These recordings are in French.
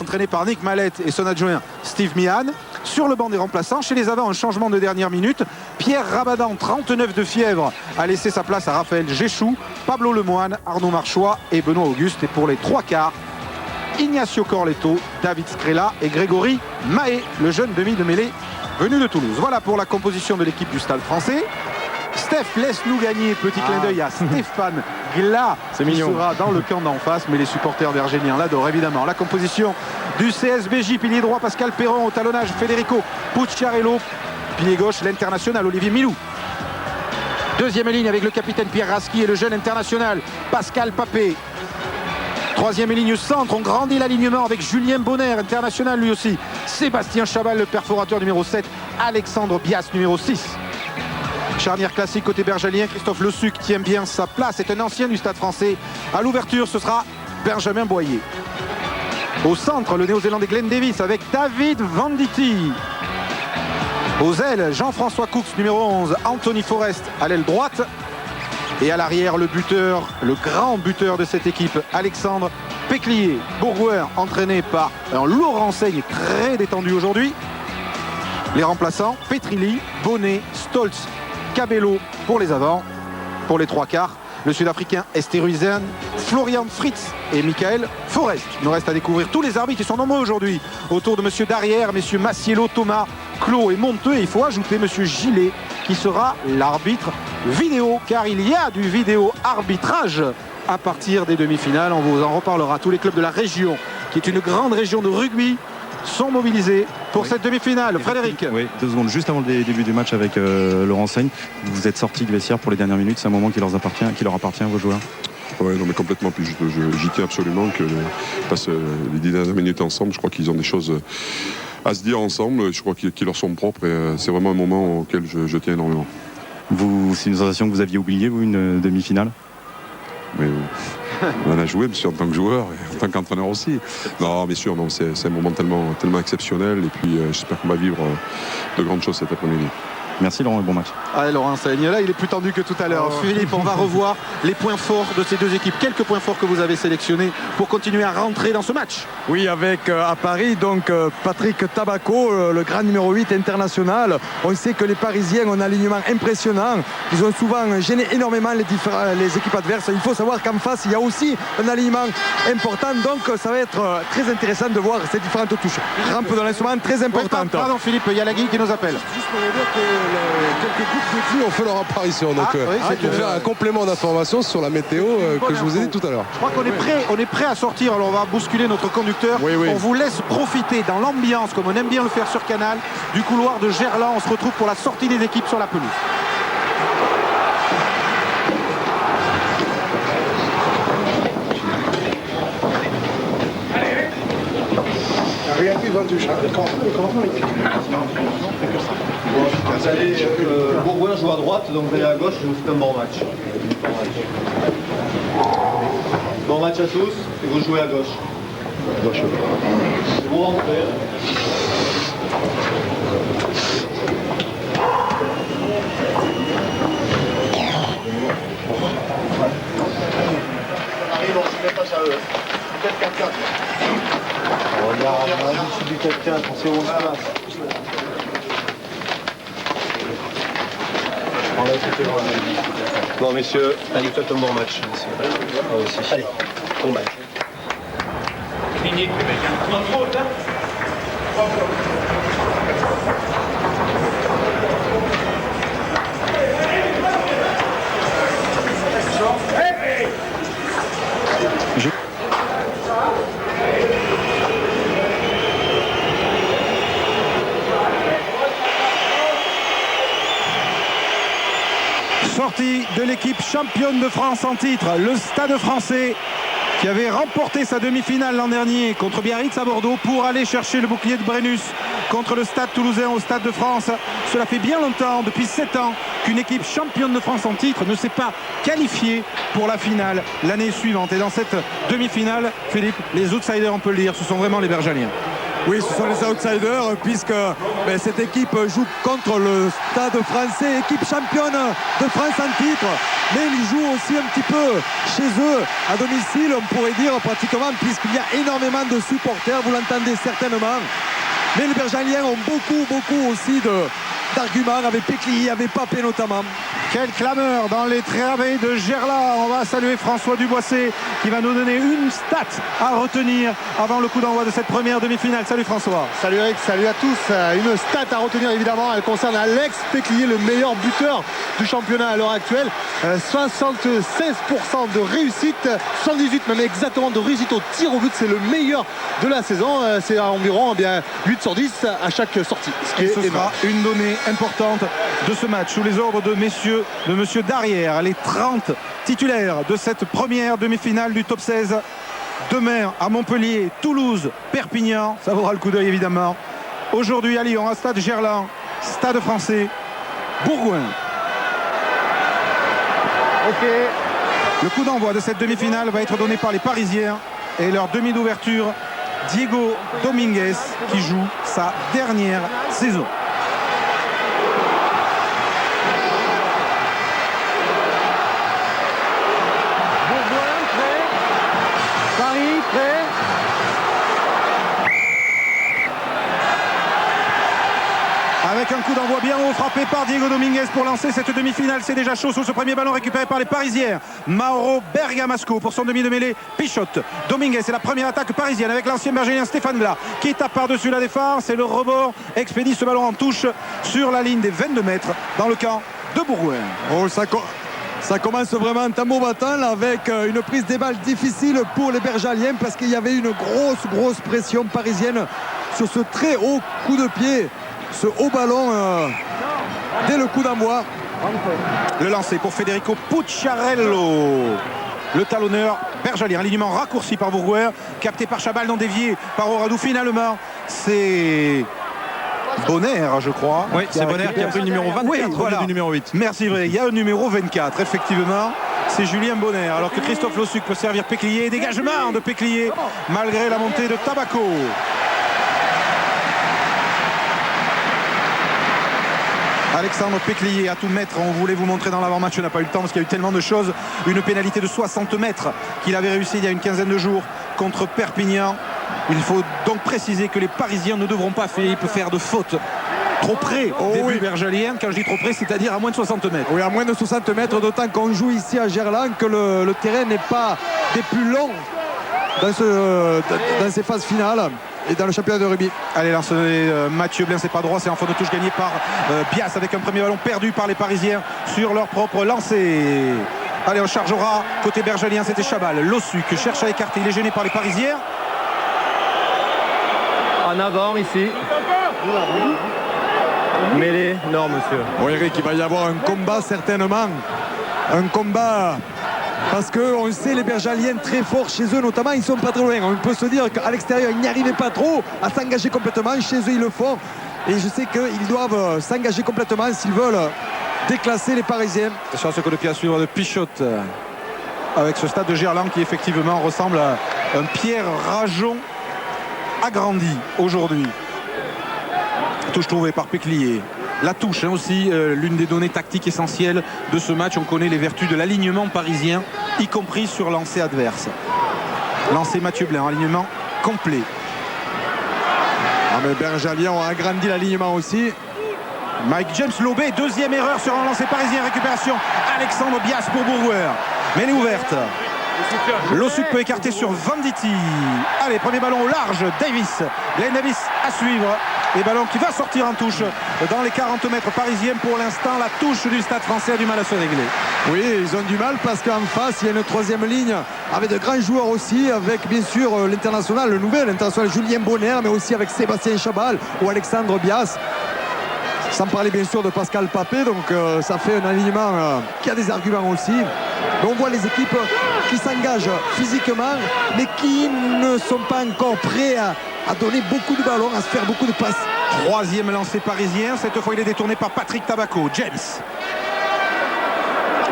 entraîné par Nick Mallette et son adjoint Steve Mihan. Sur le banc des remplaçants, chez les avants, un changement de dernière minute. Pierre Rabadan, 39 de fièvre, a laissé sa place à Raphaël Géchou, Pablo Lemoine, Arnaud Marchois et Benoît Auguste. Et pour les trois quarts, Ignacio Corletto, David Scrella et Grégory Mahé, le jeune demi de mêlée venu de Toulouse. Voilà pour la composition de l'équipe du Stade français. Steph, laisse-nous gagner. Petit clin d'œil à Stéphane Glas qui sera dans le camp d'en face, mais les supporters vergéliens l'adorent évidemment. La composition du CSBJ, pilier droit Pascal Perron, au talonnage Federico Pucciarello, pilier gauche l'international Olivier Milou. Deuxième ligne avec le capitaine Pierre Rasky et le jeune international Pascal Papé. Troisième ligne centre, on grandit l'alignement avec Julien Bonner, international lui aussi. Sébastien Chabal, le perforateur numéro 7, Alexandre Bias numéro 6. Charnière classique côté bergelien, Christophe Le Suc tient bien sa place, c'est un ancien du Stade français. À l'ouverture, ce sera Benjamin Boyer. Au centre, le néo-zélandais Glenn Davis avec David Venditti. Aux ailes, Jean-François Cooks, numéro 11, Anthony Forrest à l'aile droite. Et à l'arrière, le buteur, le grand buteur de cette équipe, Alexandre Péclier, bourgueur, entraîné par un Laurent Seigne très détendu aujourd'hui. Les remplaçants, Petrilli, Bonnet, Stolz, Cabello pour les avants. Pour les trois quarts, le Sud-Africain Esteruizen, Florian Fritz et Michael Forrest. Il nous reste à découvrir tous les arbitres qui sont nombreux aujourd'hui. Autour de monsieur Darrière, messieurs Massiello, Thomas, Clos et Monteux. Et il faut ajouter monsieur Gillet qui sera l'arbitre vidéo, car il y a du vidéo arbitrage à partir des demi-finales. On vous en reparlera. Tous les clubs de la région, qui est une grande région de rugby, sont mobilisés pour cette demi-finale. Frédéric. Oui, 2 secondes juste avant le début du match avec Laurent Seigne. Vous êtes sorti du vestiaire pour les dernières minutes. C'est un moment qui leur appartient à vos joueurs. Oui, non, mais complètement. Puis j'y tiens absolument que passe les 10 dernières minutes ensemble. Je crois qu'ils ont des choses à se dire ensemble. Je crois qu'ils leur sont propres et c'est vraiment un moment auquel je tiens énormément. C'est une sensation que vous aviez oubliée, vous, une demi-finale? Mais on en a joué, monsieur, en tant que joueur et en tant qu'entraîneur aussi. Non, bien sûr, non, c'est un moment tellement exceptionnel. Et puis j'espère qu'on va vivre de grandes choses cet après-midi. Merci Laurent et bon match. Allez Laurent Seigne, là il est plus tendu que tout à l'heure. Philippe, on va revoir les points forts de ces deux équipes. Quelques points forts que vous avez sélectionnés pour continuer à rentrer dans ce match. Oui, avec à Paris, donc Patrick Tabaco, le grand numéro 8 international. On sait que les Parisiens ont un alignement impressionnant. Ils ont souvent gêné énormément les équipes adverses. Il faut savoir qu'en face, il y a aussi un alignement important. Donc ça va être très intéressant de voir ces différentes touches. Rampe de lancement très importante. Pardon Philippe, il y a Lagui qui nous appelle. Juste pour vous dire que quelques groupes de pluie ont fait leur apparition. Donc, pour faire un complément d'information sur la météo que je vous ai dit tout à l'heure. Je crois qu'on est prêt à sortir. Alors on va bousculer notre conducteur. Oui. On vous laisse profiter dans l'ambiance, comme on aime bien le faire sur Canal, du couloir de Gerland. On se retrouve pour la sortie des équipes sur la pelouse. Rien plus vendu, vous allez, Bourgoin joue à droite, donc vous allez à gauche, vous faites un bon match. Bon match à tous, et vous jouez à gauche. Vous rentrez. On arrive, on se met pas ça à eux. Peut-être 4-4. Regarde, on a vu du 4-4, on sait où on se place. Bon messieurs, allez, faites un bon match. Moi aussi. Allez, bon match. Sortie de l'équipe championne de France en titre, le Stade français, qui avait remporté sa demi-finale l'an dernier contre Biarritz à Bordeaux pour aller chercher le bouclier de Brennus contre le Stade toulousain au Stade de France. Cela fait bien longtemps, depuis 7 ans, qu'une équipe championne de France en titre ne s'est pas qualifiée pour la finale l'année suivante. Et dans cette demi-finale, Philippe, les outsiders, on peut le dire, ce sont vraiment les Bergaliens. Oui, ce sont les outsiders puisque cette équipe joue contre le Stade français, équipe championne de France en titre. Mais ils jouent aussi un petit peu chez eux, à domicile, on pourrait dire pratiquement, puisqu'il y a énormément de supporters, vous l'entendez certainement. Mais les Bergaliens ont beaucoup aussi d'arguments avec Péclier, avec Papé notamment. Quelle clameur dans les travées de Gerland. On va saluer François Duboissé qui va nous donner une stat à retenir avant le coup d'envoi de cette première demi-finale. Salut François. Salut Eric, salut à tous. Une stat à retenir évidemment, elle concerne Alex Péclier, le meilleur buteur du championnat à l'heure actuelle. 76% de réussite, 78 même exactement de réussite au tir au but, c'est le meilleur de la saison. C'est environ 8 sur 10 à chaque sortie. Ce sera une donnée importante de ce match sous les ordres de monsieur Darrière. Les 30 titulaires de cette première demi-finale du top 16. Demain à Montpellier, Toulouse, Perpignan. Ça vaudra le coup d'œil évidemment. Aujourd'hui à Lyon, à Stade Gerland, Stade français, Bourgoin. Ok. Le coup d'envoi de cette demi-finale va être donné par les Parisiens et leur demi d'ouverture, Diego Dominguez, qui joue sa dernière saison. Avec un coup d'envoi bien haut frappé par Diego Dominguez pour lancer cette demi-finale. C'est déjà chaud sur ce premier ballon récupéré par les Parisiens. Mauro Bergamasco pour son demi de mêlée. Pichotte. Dominguez, c'est la première attaque parisienne avec l'ancien bergérien Stéphane Glas qui tape par-dessus la défense et le rebord expédie ce ballon en touche sur la ligne des 22 mètres dans le camp de Bourgoin. Oh, ça commence vraiment en tambour battant là, avec une prise des balles difficile pour les Bergaliens parce qu'il y avait une grosse pression parisienne sur ce très haut coup de pied. Ce haut ballon dès le coup d'envoi. Le lancer pour Federico Pucciarello. Le talonneur bergalien. Alignement raccourci par Bourgoin. Capté par Chabal, non dévié par Oradou. Finalement, c'est Bonner, je crois. Oui, c'est Bonner qui a pris le numéro 24 oui, voilà. Du numéro 8. Merci, vrai. Il y a un numéro 24, effectivement. C'est Julien Bonner. Alors que Christophe Lossuc peut servir Péclier. Dégagement de Péclier malgré la montée de Tabaco. Alexandre Péclier à tout mettre. On voulait vous montrer dans l'avant-match, on n'a pas eu le temps parce qu'il y a eu tellement de choses. Une pénalité de 60 mètres qu'il avait réussi il y a une quinzaine de jours contre Perpignan. Il faut donc préciser que les Parisiens ne devront pas faire de faute trop près des buts bergaliens. Quand je dis trop près, c'est-à-dire à moins de 60 mètres. Oui, à moins de 60 mètres, d'autant qu'on joue ici à Gerland que le terrain n'est pas des plus longs dans ces phases finales. Et dans le championnat de rugby. Allez, lance Mathieu Blain, c'est pas droit, c'est en fond de touche gagné par Bias avec un premier ballon perdu par les Parisiens sur leur propre lancée. Allez, on chargera côté bergalien, c'était Chabal. Lossuc cherche à écarter, il est gêné par les Parisiens. En avant ici. Mêlée, non monsieur. Oui, Eric, il va y avoir un combat certainement. Un combat. Parce qu'on sait les Bergaliens très forts chez eux, notamment ils sont pas très loin. On peut se dire qu'à l'extérieur ils n'y arrivaient pas trop à s'engager complètement. Chez eux ils le font. Et je sais qu'ils doivent s'engager complètement s'ils veulent déclasser les Parisiens. Sur ce coup de pied à suivre de Pichotte. Avec ce stade de Gerland qui effectivement ressemble à un Pierre Rajon agrandi aujourd'hui. Touche trouvée par Péclier. La touche aussi, l'une des données tactiques essentielles de ce match. On connaît les vertus de l'alignement parisien, y compris sur lancer adverse. Lancer Mathieu Blain, alignement complet. Ah mais Bergaliens ont agrandi l'alignement aussi. Mike James Lobé, deuxième erreur sur un lancer parisien. Récupération Alexandre Bias pour Bourgoin. Mais elle est ouverte. Lossuc peut écarter sur Venditti. Allez, premier ballon au large. Glenn Davis à suivre. Et ballon qui va sortir en touche dans les 40 mètres parisiens. Pour l'instant, la touche du Stade français a du mal à se régler. Oui, ils ont du mal parce qu'en face, il y a une troisième ligne avec de grands joueurs aussi, avec bien sûr l'international, le nouvel international Julien Bonner, mais aussi avec Sébastien Chabal ou Alexandre Bias. Sans parler bien sûr de Pascal Papé, donc ça fait un alignement qui a des arguments aussi. Mais on voit les équipes qui s'engagent physiquement, mais qui ne sont pas encore prêts à donner beaucoup de ballons, à se faire beaucoup de passes. Troisième lancé parisien, cette fois il est détourné par Patrick Tabaco. James.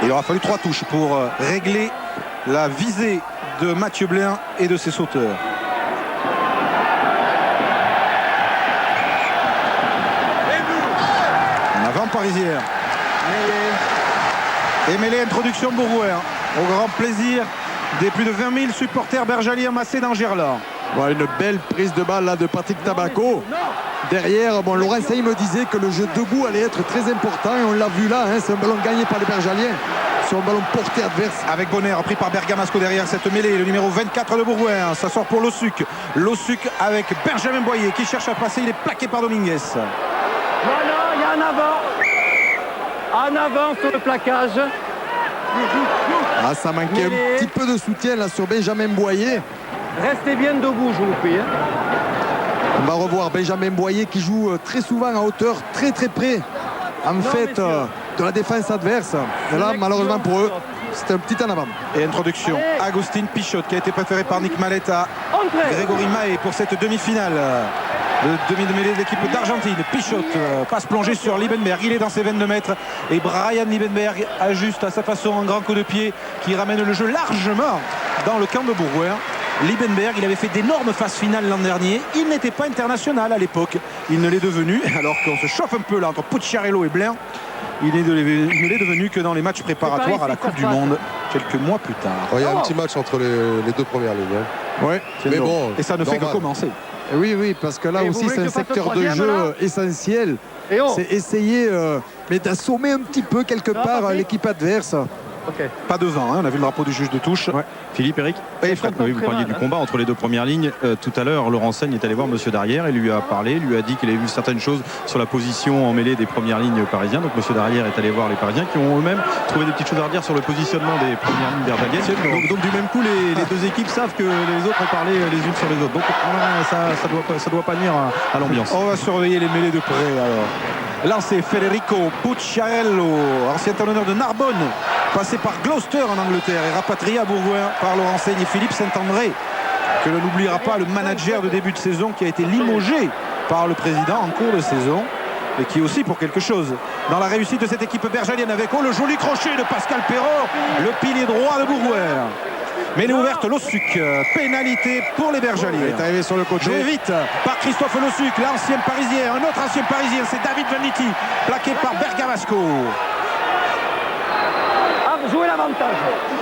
Il aura fallu 3 touches pour régler la visée de Mathieu Blain et de ses sauteurs. parisienne. Et mêlée, introduction Bourgouin. Au grand plaisir des plus de 20 000 supporters bergaliers massés dans Gerland. Voilà une belle prise de balle là de Patrick Tabaco. Derrière, bon, Laurent Sey me disait que le jeu debout allait être très important et on l'a vu là, hein, c'est un ballon gagné par les Bergaliens sur un ballon porté adverse. Avec Bonner pris par Bergamasco derrière cette mêlée, le numéro 24 de Bourgouin, ça sort pour Lossuc. Lossuc avec Benjamin Boyer qui cherche à passer, il est plaqué par Dominguez. Non, il y a un avant. En avant sur le plaquage. Ah, ça manquait un petit peu de soutien là sur Benjamin Boyer. Restez bien debout, je vous prie. On va revoir Benjamin Boyer qui joue très souvent à hauteur, très près en fait de la défense adverse. Et là, malheureusement pour eux, c'est un petit en avant. Et introduction, Agustin Pichot qui a été préféré par Nick Mallet à Grégory Mahé pour cette demi-finale. Le demi de mêlée de l'équipe d'Argentine. Pichot passe plongée sur Liebenberg. Il est dans ses 22 mètres. Et Brian Liebenberg ajuste à sa façon un grand coup de pied qui ramène le jeu largement dans le camp de Bourgouin. Liebenberg, il avait fait d'énormes phases finales l'an dernier. Il n'était pas international à l'époque. Il ne l'est devenu, alors qu'on se chauffe un peu là entre Pucciarello et Blain. Il ne l'est devenu que dans les matchs préparatoires à la Coupe du Monde quelques mois plus tard. Il y a un petit match entre les deux premières lignes. Hein. Ouais, mais bon, et ça ne fait que commencer. Oui, parce que là aussi c'est un secteur de jeu essentiel. C'est essayer mais d'assommer un petit peu quelque part l'équipe adverse. Okay. Pas devant, hein, on a vu le drapeau du juge de touche. Ouais. Philippe, Eric, vous parliez du combat entre les deux premières lignes. Tout à l'heure, Laurent Seigne est allé voir Monsieur Darrière et lui a parlé, lui a dit qu'il avait vu certaines choses sur la position en mêlée des premières lignes parisiennes. Donc Monsieur Darrière est allé voir les Parisiens qui ont eux-mêmes trouvé des petites choses à redire sur le positionnement des premières lignes bergaliennes. Donc du même coup, les deux équipes savent que les autres ont parlé les unes sur les autres. Donc ça doit pas nuire à l'ambiance. On va surveiller les mêlées de près alors. Lancé Federico Pucciarello, ancien talonneur de Narbonne, passé par Gloucester en Angleterre et rapatrié à Bourgoin par Laurent Seigne et Philippe Saint-André, que l'on n'oubliera pas, le manager de début de saison qui a été limogé par le président en cours de saison et qui est aussi pour quelque chose dans la réussite de cette équipe bergalienne avec le joli crochet de Pascal Perrault, le pilier droit de Bourgoin. Mêlée ouverte, Lossuc, pénalité pour les Bergaliers. Il est arrivé sur le côté. Joué vite par Christophe Lossuc, l'ancien parisien. Un autre ancien parisien, c'est David Vanity, plaqué par Bergamasco. Jouez l'avantage.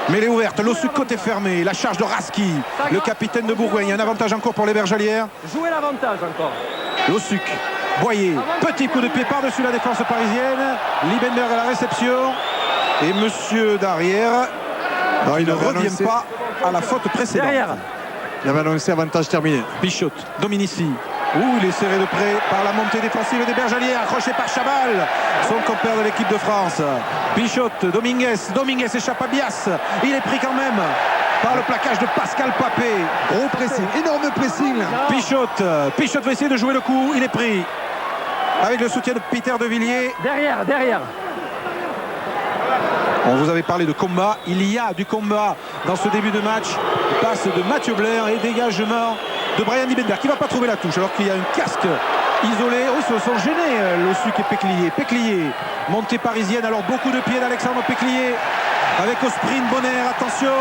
Mêlée ouverte, Lossuc côté fermé, la charge de Raski, le capitaine de Bourgoin. Il y a un avantage encore pour les Bergalières. Jouez l'avantage encore. Lossuc, Boyer, petit coup de pied par-dessus la défense parisienne. Liebenberg à la réception. Et Monsieur Darrière, il ne revient pas à la faute précédente. Derrière. Il avait annoncé avantage terminé. Pichot, Dominici. Il est serré de près par la montée défensive des Bergaliers, accroché par Chabal, son compère de l'équipe de France. Pichot, Dominguez échappe à Bias. Il est pris quand même par le plaquage de Pascal Papé. Gros pressing, énorme pressing là. Pichot va essayer de jouer le coup, il est pris. Avec le soutien de Peter de Villiers. Derrière. On vous avait parlé de combat, il y a du combat dans ce début de match. Passe de Mathieu Blair et dégagement de Brian Liebenberg qui ne va pas trouver la touche alors qu'il y a un casque isolé. Ils se sont gênés, Lossuc et Péclier. Montée parisienne, alors beaucoup de pieds d'Alexandre Péclier avec au sprint Bonner, attention.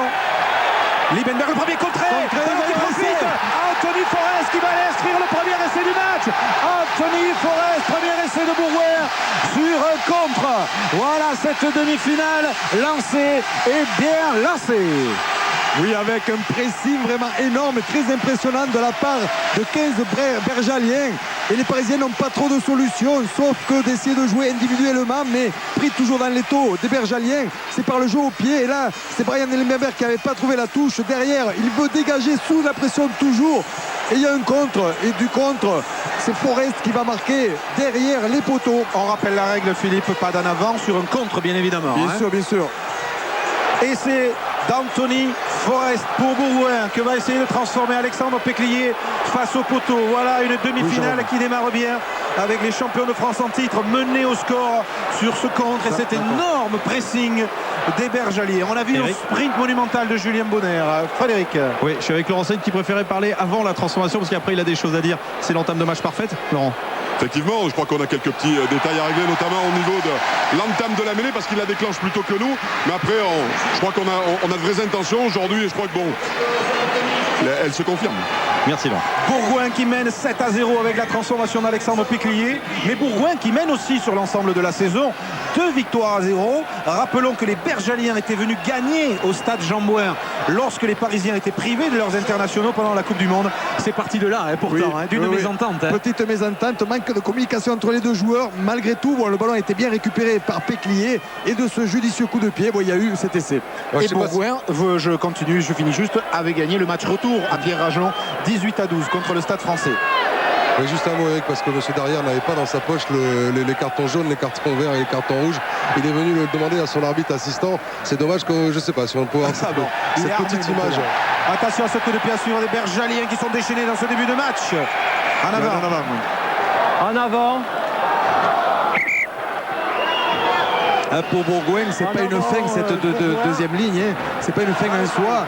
Liebenberg, le premier contré qui profite. Anthony Forest qui va aller inscrire le premier essai du match. Anthony Forest, premier essai de Bourgouin sur un contre. Voilà cette demi-finale lancée et bien lancée. Oui, avec un pressing vraiment énorme, très impressionnant de la part de 15 Bergaliens. Et les Parisiens n'ont pas trop de solutions, sauf que d'essayer de jouer individuellement, mais pris toujours dans les taux des Bergaliens. C'est par le jeu au pied. Et là, c'est Brian Liebenberg qui n'avait pas trouvé la touche. Derrière, il veut dégager sous la pression toujours. Et il y a un contre. Et du contre, c'est Forest qui va marquer derrière les poteaux. On rappelle la règle, Philippe, pas d'en avant sur un contre, bien évidemment. Bien sûr. Et c'est d'Anthony Forest pour Bourgouin que va essayer de transformer Alexandre Péclier face au poteau. Voilà une demi-finale qui démarre bien avec les champions de France en titre menés au score sur ce contre et cet énorme pressing des Bergaliers. On a vu un sprint monumental de Julien Bonner. Frédéric. Oui, je suis avec Laurent Seigne qui préférait parler avant la transformation parce qu'après il a des choses à dire. C'est l'entame de match parfaite, Laurent? Effectivement, je crois qu'on a quelques petits détails à régler, notamment au niveau de l'entame de la mêlée, parce qu'il la déclenche plutôt que nous. Mais après, je crois qu'on a de vraies intentions aujourd'hui, et je crois que bon, elle se confirme. Merci Laurent. Bourgoin qui mène 7-0 avec la transformation d'Alexandre Péclier. Mais Bourgoin qui mène aussi sur l'ensemble de la saison 2 victoires à 0. Rappelons que les Bergaliens étaient venus gagner au stade Jean-Bouin lorsque les Parisiens étaient privés de leurs internationaux pendant la Coupe du Monde. C'est parti de là, pourtant, d'une mésentente. Petite mésentente, manque de communication entre les deux joueurs. Malgré tout, le ballon a été bien récupéré par Péclier et de ce judicieux coup de pied, il y a eu cet essai. Et Bourgoin, je continue, je finis juste, avait gagné le match retour à Pierre-Rajon 18-12 contre le Stade Français. Oui, juste un mot Eric, parce que M. Darrière n'avait pas dans sa poche les cartons jaunes, les cartons verts et les cartons rouges. Il est venu le demander à son arbitre assistant. C'est dommage que je ne sais pas si on peut voir cette petite image. Attention à ce coup de pied à suivre des Bergaliens qui sont déchaînés dans ce début de match. En avant. En avant. Pour Bourgoin, c'est pas une fin cette deuxième ligne, c'est pas une fin en soi.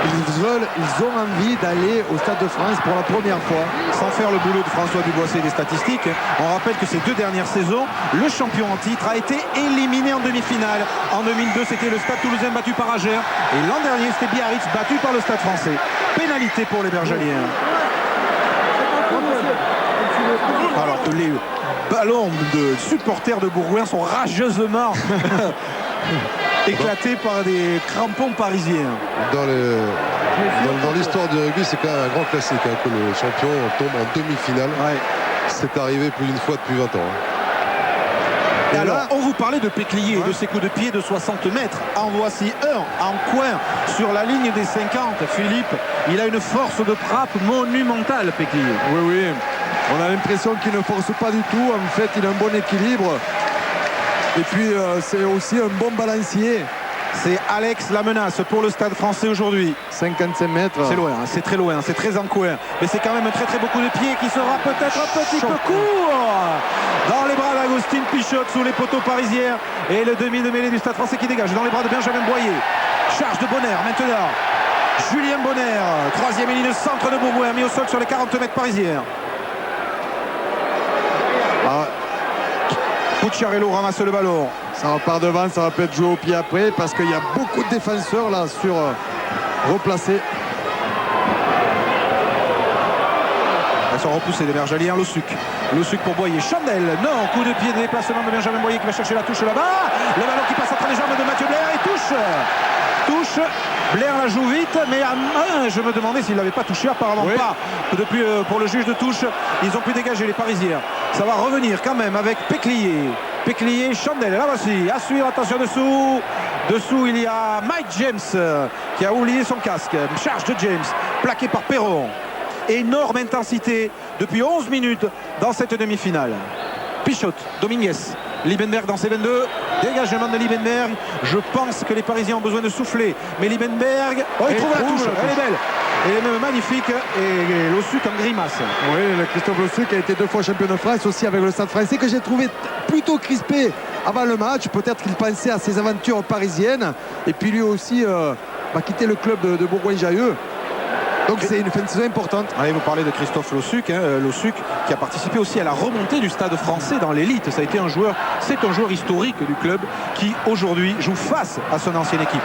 Ils ont envie d'aller au Stade de France pour la première fois. Sans faire le boulot de François Duboisset des statistiques, on rappelle que ces 2 dernières saisons, le champion en titre a été éliminé en demi-finale. En 2002, c'était le Stade Toulousain battu par Ager. Et l'an dernier, c'était Biarritz battu par le Stade Français. Pénalité pour les Bergaliens. Alors que les ballons de supporters de Bourgoin sont rageusement éclatés par des crampons parisiens. Dans l'histoire du rugby, c'est quand même un grand classique que le champion tombe en demi-finale. C'est arrivé plus d'une fois depuis 20 ans. Et alors, on vous parlait de Péclier, de ses coups de pied de 60 mètres. En voici un en coin sur la ligne des 50. Philippe, il a une force de frappe monumentale, Péclier. Oui. On a l'impression qu'il ne force pas du tout. En fait, il a un bon équilibre. Et puis, c'est aussi un bon balancier. C'est Alex la menace pour le Stade Français aujourd'hui. 55 mètres. C'est loin, c'est très loin, c'est très en coin. Mais c'est quand même un très très beau coup de pied qui sera peut-être un petit peu court. Dans les bras d'Agustin Pichot sous les poteaux parisiens. Et le demi de mêlée du Stade Français qui dégage dans les bras de Benjamin Boyer. Charge de Bonner maintenant. Julien Bonner, 3e ligne centre de Bourgoin, mis au sol sur les 40 mètres parisiens. Pucciarello ramasse le ballon. Ça repart devant, ça va peut-être jouer au pied après parce qu'il y a beaucoup de défenseurs là sur replacés. Elles sont repoussées des Bergaliens. Lossuc pour Boyer. Chandel, non, coup de pied de déplacement de Benjamin Boyer qui va chercher la touche là-bas. Le ballon qui passe entre les jambes de Mathieu Blair et touche. Blair la joue vite, mais je me demandais s'il ne l'avait pas touché, apparemment pas. Depuis, pour le juge de touche, ils ont pu dégager les Parisiens. Ça va revenir quand même avec Péclier, Chandel, là voici, à suivre, attention dessous il y a Mike James qui a oublié son casque, charge de James, plaqué par Perron. Énorme intensité depuis 11 minutes dans cette demi-finale. Pichot, Dominguez, Liebenberg dans ses 22, dégagement de Liebenberg. Je pense que les Parisiens ont besoin de souffler, mais Liebenberg, il trouve la touche, elle est belle. Elle est même magnifique, et Lossuc en grimace. Oui, le Christophe Lossuc a été 2 fois champion de France aussi avec le Stade Français, que j'ai trouvé plutôt crispé avant le match. Peut-être qu'il pensait à ses aventures parisiennes, et puis lui aussi va quitter le club de Bourgoin-Jallieu. Donc c'est une fin de saison importante. Allez, vous parlez de Christophe Lossuc, Lossuc qui a participé aussi à la remontée du Stade Français dans l'élite. Ça a été un joueur historique du club qui aujourd'hui joue face à son ancienne équipe.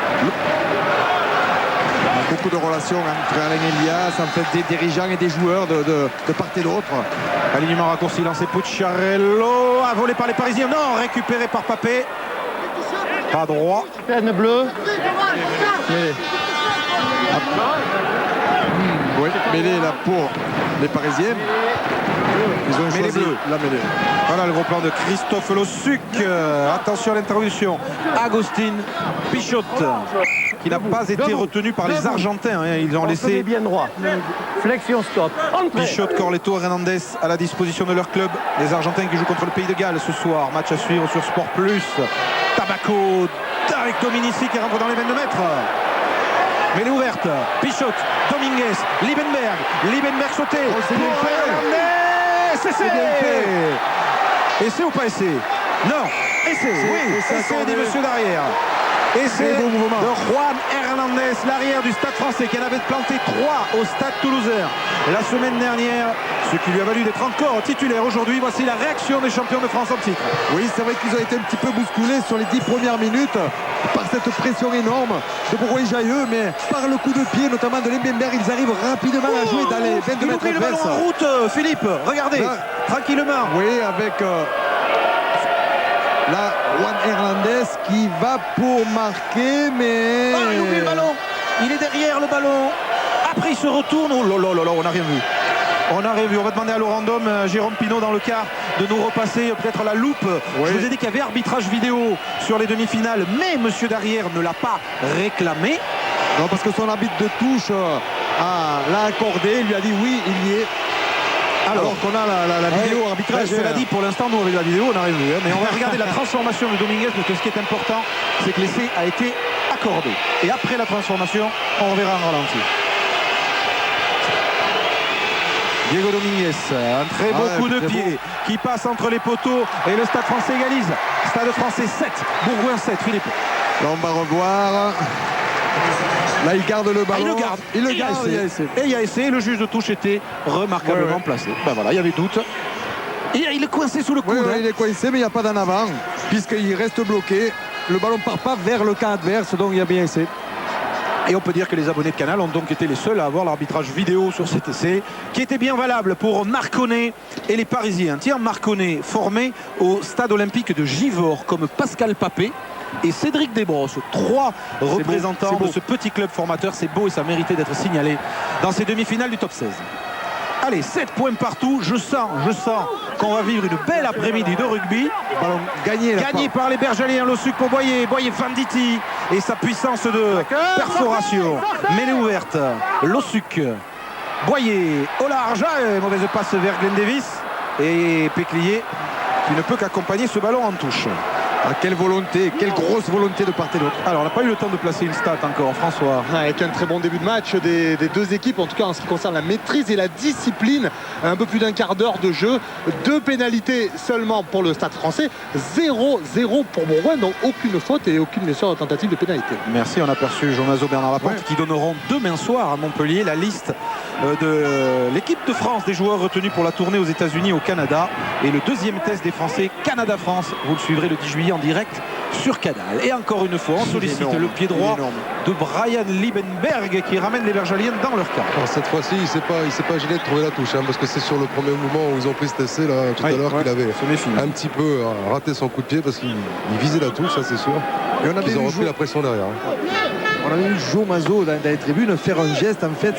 Beaucoup de relations entre Alain Elias, en fait, des dirigeants et des joueurs de part et d'autre. Alignement raccourci, lancé Pucciarello, volé par les Parisiens, non, récupéré par Papé. Pas droit. Peine bleue. Oui, mêlée là pour les Parisiens. Ils ont choisi la mêlée. Voilà le gros plan de Christophe Lossuc. Attention à l'interruption. Agustin Pichot qui n'a pas été retenu par les Argentins. Ils ont laissé bien droit. Flexion stop. Pichot, Corletto, Hernandez à la disposition de leur club. Les Argentins qui jouent contre le Pays de Galles ce soir. Match à suivre sur Sport Plus. Tabaco avec Dominici qui rentre dans les 22 mètres. Mais elle est ouverte. Pichot, Dominguez, Liebenberg sauté. C'est bien fait. Essai ou pas essai? Non, essai, oui, essai dit monsieur Darrière. Essai de Juan Hernandez, l'arrière du Stade Français qui en avait planté 3 au Stade Toulousain la semaine dernière Ce qui lui a valu d'être encore titulaire aujourd'hui. Voici la réaction des champions de France en titre. Oui, c'est vrai qu'ils ont été un petit peu bousculés sur les 10 premières minutes par cette pression énorme de Bourgoin-Jailleux, mais par le coup de pied, notamment de Liebenberg, ils arrivent rapidement à jouer dans les 22 mètres le ballon adverses. en route, Philippe. Regardez, Là, tranquillement. Oui, avec là, Juan Hernandez qui va pour marquer, mais... Ah, il oublie le ballon. Il est derrière le ballon. Après, il se retourne. Oh là là là là, on n'a rien vu. On n'a rien vu. On va demander à Laurent Dom, Jérôme Pinault dans le quart, de nous repasser peut-être la loupe. Oui. Je vous ai dit qu'il y avait arbitrage vidéo sur les demi-finales, mais monsieur Darrière ne l'a pas réclamé. Non, parce que son arbitre de touche l'a accordé, il lui a dit oui, il y est. Alors qu'on a la vidéo arbitrage. Cela dit, pour l'instant, nous avec la vidéo, on n'a rien vu. Mais on va regarder la transformation de Dominguez, parce que ce qui est important, c'est que l'essai a été accordé. Et après la transformation, on verra en ralenti. Diego Dominguez, un très beau coup de pied qui passe entre les poteaux et le Stade français égalise. Stade français 7, Bourgoin 7, Philippe. Là, on va revoir. Là, il garde le ballon. Il le garde. Il le Et garde. il y a essai. Et il y a essai. Le juge de touche était remarquablement placé. Ben voilà, il y avait doute. Et il est coincé sous le coude. Oui, il est coincé, mais il n'y a pas d'en avant, puisqu'il reste bloqué. Le ballon ne part pas vers le camp adverse, donc il y a bien essai. Et on peut dire que les abonnés de Canal ont donc été les seuls à avoir l'arbitrage vidéo sur cet essai, qui était bien valable pour Marconnet et les Parisiens. Tiens, Marconnet formé au stade olympique de Givors comme Pascal Papé et Cédric Desbrosses, 3 représentants de ce petit club formateur. C'est beau et ça méritait d'être signalé dans ces demi-finales du top 16. Allez, 7 points partout. Je sens qu'on va vivre une belle après-midi de rugby. Ballon gagné Par les Bergaliens, Lossuc pour Boyer Fanditi et sa puissance de perforation. Mêlée ouverte, Lossuc, Boyer au large, mauvaise passe vers Glenn Davis et Péclier qui ne peut qu'accompagner ce ballon en touche. Ah, quelle volonté, quelle grosse volonté de part et d'autre. Alors on n'a pas eu le temps de placer une stat encore, François. Avec un très bon début de match des deux équipes, en tout cas en ce qui concerne la maîtrise et la discipline. Un peu plus d'un quart d'heure de jeu, 2 pénalités seulement pour le Stade français, 0-0 pour Bourgoin, donc aucune faute et aucune bien sûr tentative de pénalité. Merci, on a aperçu Jonazo Bernard Laporte qui donneront demain soir à Montpellier la liste de l'équipe de France des joueurs retenus pour la tournée aux États-Unis et au Canada. Et le deuxième test des Français, Canada-France, vous le suivrez le 10 juillet en direct sur Canal. Et encore une fois, on sollicite le pied droit de Brian Liebenberg qui ramène les Bergaliens dans leur camp. Alors, cette fois-ci, il ne s'est pas gêné de trouver la touche, parce que c'est sur le premier mouvement où ils ont pris cet essai là, tout à l'heure qu'il avait un petit peu raté son coup de pied parce qu'il visait la touche, ça c'est sûr. Et on avait repris la pression derrière. On avait eu Joe Mazo dans les tribunes faire un geste. En fait,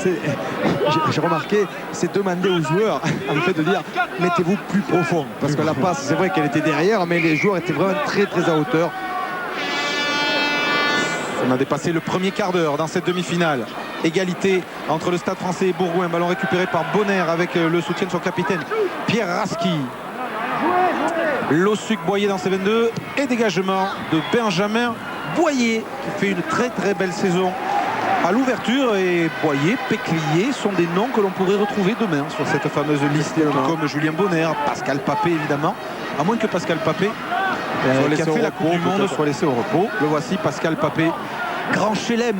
j'ai remarqué, c'est demander aux joueurs en fait, de dire mettez-vous plus profond. Parce que la passe, c'est vrai qu'elle était derrière, mais les joueurs étaient vraiment très très à hauteur. On a dépassé le premier quart d'heure dans cette demi-finale. Égalité entre le Stade français et Bourgoin. Ballon récupéré par Bonner avec le soutien de son capitaine Pierre Rasky. Lossuc, Boyer dans ses 22 et dégagement de Benjamin Boyer qui fait une très très belle saison à l'ouverture. Et Boyer, Péclier sont des noms que l'on pourrait retrouver demain sur cette fameuse liste, comme Julien Bonner, Pascal Papé évidemment, à moins que Pascal Papé qui a fait la Coupe du Monde soit laissé au repos. Le voici, Pascal Papé, grand chelem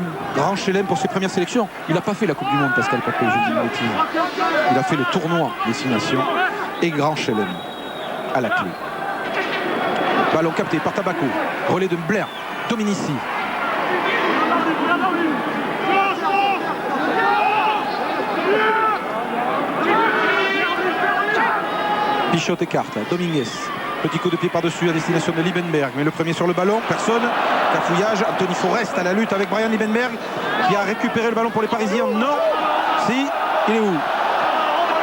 pour ses premières sélections. Il n'a pas fait la Coupe du Monde, Pascal Papé, je dis une bêtise. Il a fait le tournoi des Nations et grand chelem à la clé. Ballon capté par Tabaco, relais de Blair, Dominici. Pichot écarte, Dominguez. Petit coup de pied par-dessus à destination de Liebenberg. Mais le premier sur le ballon, personne. Cafouillage, Anthony Forest à la lutte avec Brian Liebenberg qui a récupéré le ballon pour les Parisiens. Non. Si, il est où?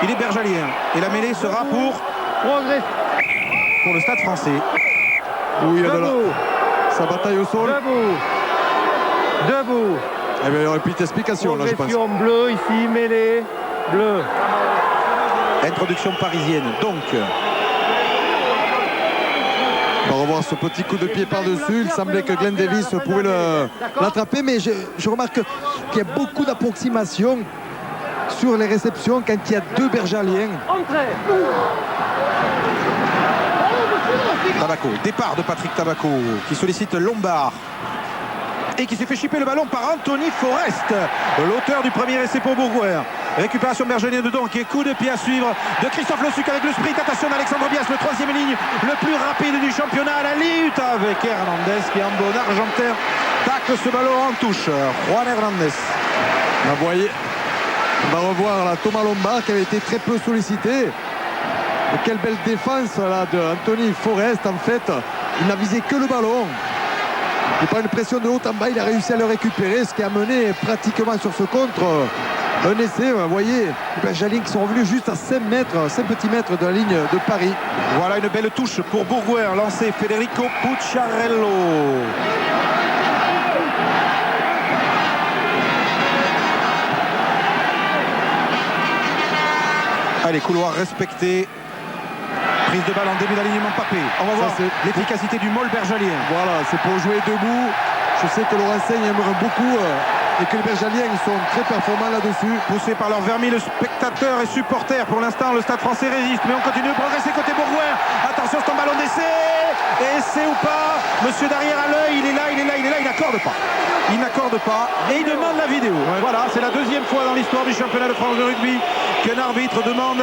Il est bergalien. Et la mêlée sera pour le Stade français. Où il a sa bataille au sol. Debout. Eh bien, il y aurait plus d'explication là, je pense. Bleu ici, mêlée, bleu. Introduction parisienne. Donc, on va revoir ce petit coup de pied par-dessus. Il semblait que Glenn Davis pouvait l'attraper, mais je remarque qu'il y a beaucoup d'approximations sur les réceptions quand il y a 2 bergaliens. Tabaco, départ de Patrick Tabaco qui sollicite Lombard et qui s'est fait chipper le ballon par Anthony Forest, l'auteur du premier essai pour Bourgoin. Récupération bergelienne de Donk et coup de pied à suivre de Christophe Le Suc avec le sprint. Attention d'Alexandre Bias, le troisième ligne, le plus rapide du championnat à la lutte avec Hernandez qui en bon argentaire tacle ce ballon en touche. Juan Hernandez. Vous voyez, on va revoir là, Thomas Lombard qui avait été très peu sollicité. Et quelle belle défense là de Anthony Forest. En fait, il n'a visé que le ballon. Il prend une pression de haut en bas, il a réussi à le récupérer, ce qui a mené pratiquement sur ce contre un essai. Vous voyez, les Bergaliens qui sont revenus juste à 5 petits mètres de la ligne de Paris. Voilà une belle touche pour Bourgoin, lancé Federico Pucciarello. Allez, couloir respecté. Prise de balle en début d'alignement Papé. On va voir l'efficacité du Mol bergalien. Voilà, c'est pour jouer debout. Je sais que Laurent Seigne aimerait beaucoup et que les Bergaliens sont très performants là-dessus. Poussé par leurs 20 000 spectateurs et supporters. Pour l'instant, le Stade français résiste. Mais on continue de progresser côté Bourgoin. Attention, c'est un ballon d'essai. Essai ou pas. Monsieur derrière à l'œil, il est là. Il n'accorde pas. Il n'accorde pas et il demande la vidéo. Ouais. Voilà, c'est la deuxième fois dans l'histoire du championnat de France de rugby qu'un arbitre demande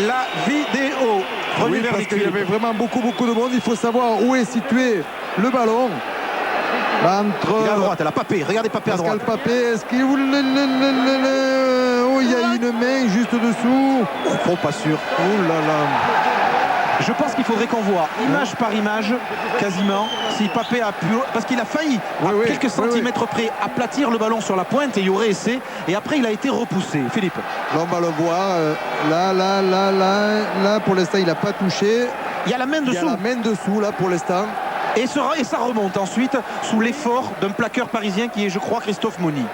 la vidéo. Oui, parce qu'il y avait vraiment beaucoup de monde. Il faut savoir où est situé le ballon. Entre... Il est à droite, elle a Papé. Regardez Papé à droite. Papé, est-ce qu'il... Oh, il y a une main juste dessous. Trop pas sûr. Oh là là. Je pense qu'il faudrait qu'on voit image par image quasiment si Papé a pu, parce qu'il a failli quelques centimètres près aplatir le ballon sur la pointe et il y aurait essai et après il a été repoussé. Philippe. Là on va le voir. Là pour l'instant il n'a pas touché. Il y a la main dessous. Il y a la main dessous là pour l'instant. Et ça remonte ensuite sous l'effort d'un plaqueur parisien qui est je crois Christophe Moni.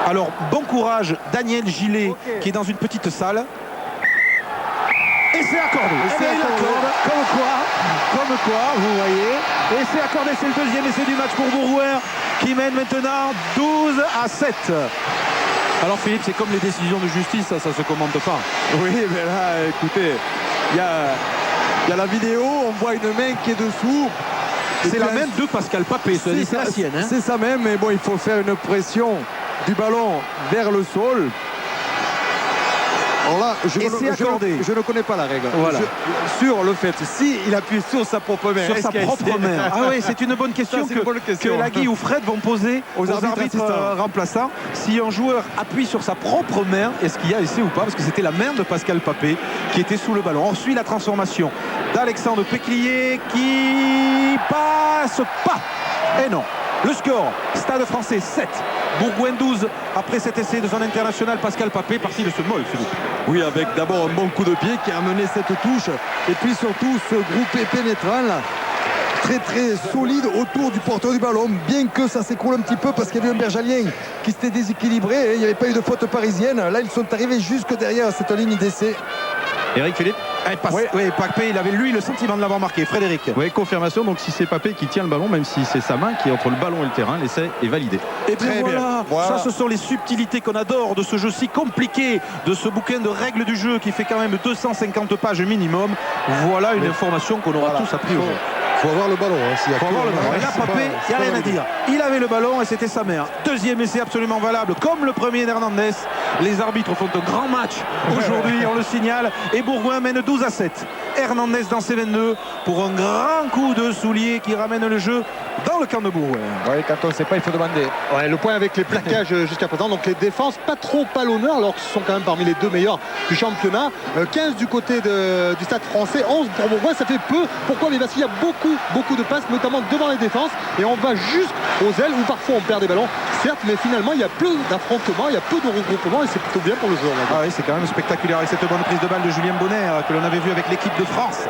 Alors bon courage Daniel Gillet qui est dans une petite salle. Et c'est accordé. Comme quoi, vous voyez. Et c'est accordé, c'est le deuxième essai du match pour Bourgoin qui mène maintenant 12-7. Alors Philippe, c'est comme les décisions de justice, ça se commente pas. Oui, mais là, écoutez, il y a la vidéo, on voit une main qui est dessous. C'est la main de Pascal Papé, c'est la sienne. Hein. C'est sa main, mais bon, il faut faire une pression du ballon vers le sol. Alors là, je ne connais pas la règle. Voilà. Sur le fait, si il appuie sur sa propre main. Sur sa propre main. Ah oui, c'est une bonne question que Lagui ou Fred vont poser aux arbitres remplaçants. Si un joueur appuie sur sa propre main, est-ce qu'il y a essai ou pas? Parce que c'était la main de Pascal Papé qui était sous le ballon. On suit la transformation d'Alexandre Péclier qui passe pas. Et non. Le score, Stade français 7, Bourgoin 12, après cet essai de son international Pascal Papé, parti de ce Mol, Philippe. Oui, avec d'abord un bon coup de pied qui a mené cette touche, et puis surtout ce groupé pénétrant là, très solide autour du porteur du ballon, bien que ça s'écroule un petit peu parce qu'il y avait un Bergalien qui s'était déséquilibré, et il n'y avait pas eu de faute parisienne. Là, ils sont arrivés jusque derrière cette ligne d'essai. Eric Philippe. Oui, Papé, il avait lui le sentiment de l'avoir marqué. Frédéric. Oui, confirmation. Donc si c'est Papé qui tient le ballon, même si c'est sa main qui est entre le ballon et le terrain, l'essai est validé. Et bien voilà. Ça, ce sont les subtilités qu'on adore de ce jeu si compliqué, de ce bouquin de règles du jeu qui fait quand même 250 pages minimum. Voilà une information qu'on aura tous appris aujourd'hui. Il faut avoir le ballon. Hein, faut avoir le ballon. Et là, Papé, il n'y a rien à dire. Il avait le ballon et c'était sa mère. Deuxième essai absolument valable, comme le premier d'Hernandez. Les arbitres font un grand match aujourd'hui, on le signale. Et Bourgoin mène 12-7. Hernandez dans ses 22 pour un grand coup de soulier qui ramène le jeu dans le camp de Bourgoin. Oui, quand on ne sait pas, il faut demander. Ouais, le point avec les plaquages jusqu'à présent. Donc les défenses pas trop à l'honneur, alors que ce sont quand même parmi les deux meilleurs du championnat. 15 du côté du Stade français, 11 pour Bourgoin, ça fait peu. Pourquoi? Mais parce qu'il y a beaucoup de passes, notamment devant les défenses, et on va jusqu'aux ailes où parfois on perd des ballons, certes, mais finalement il y a peu d'affrontements, il y a peu de regroupements et c'est plutôt bien pour le jeu. Ah oui, c'est quand même spectaculaire avec cette bonne prise de balle de Julien Bonner que l'on avait vu avec l'équipe de France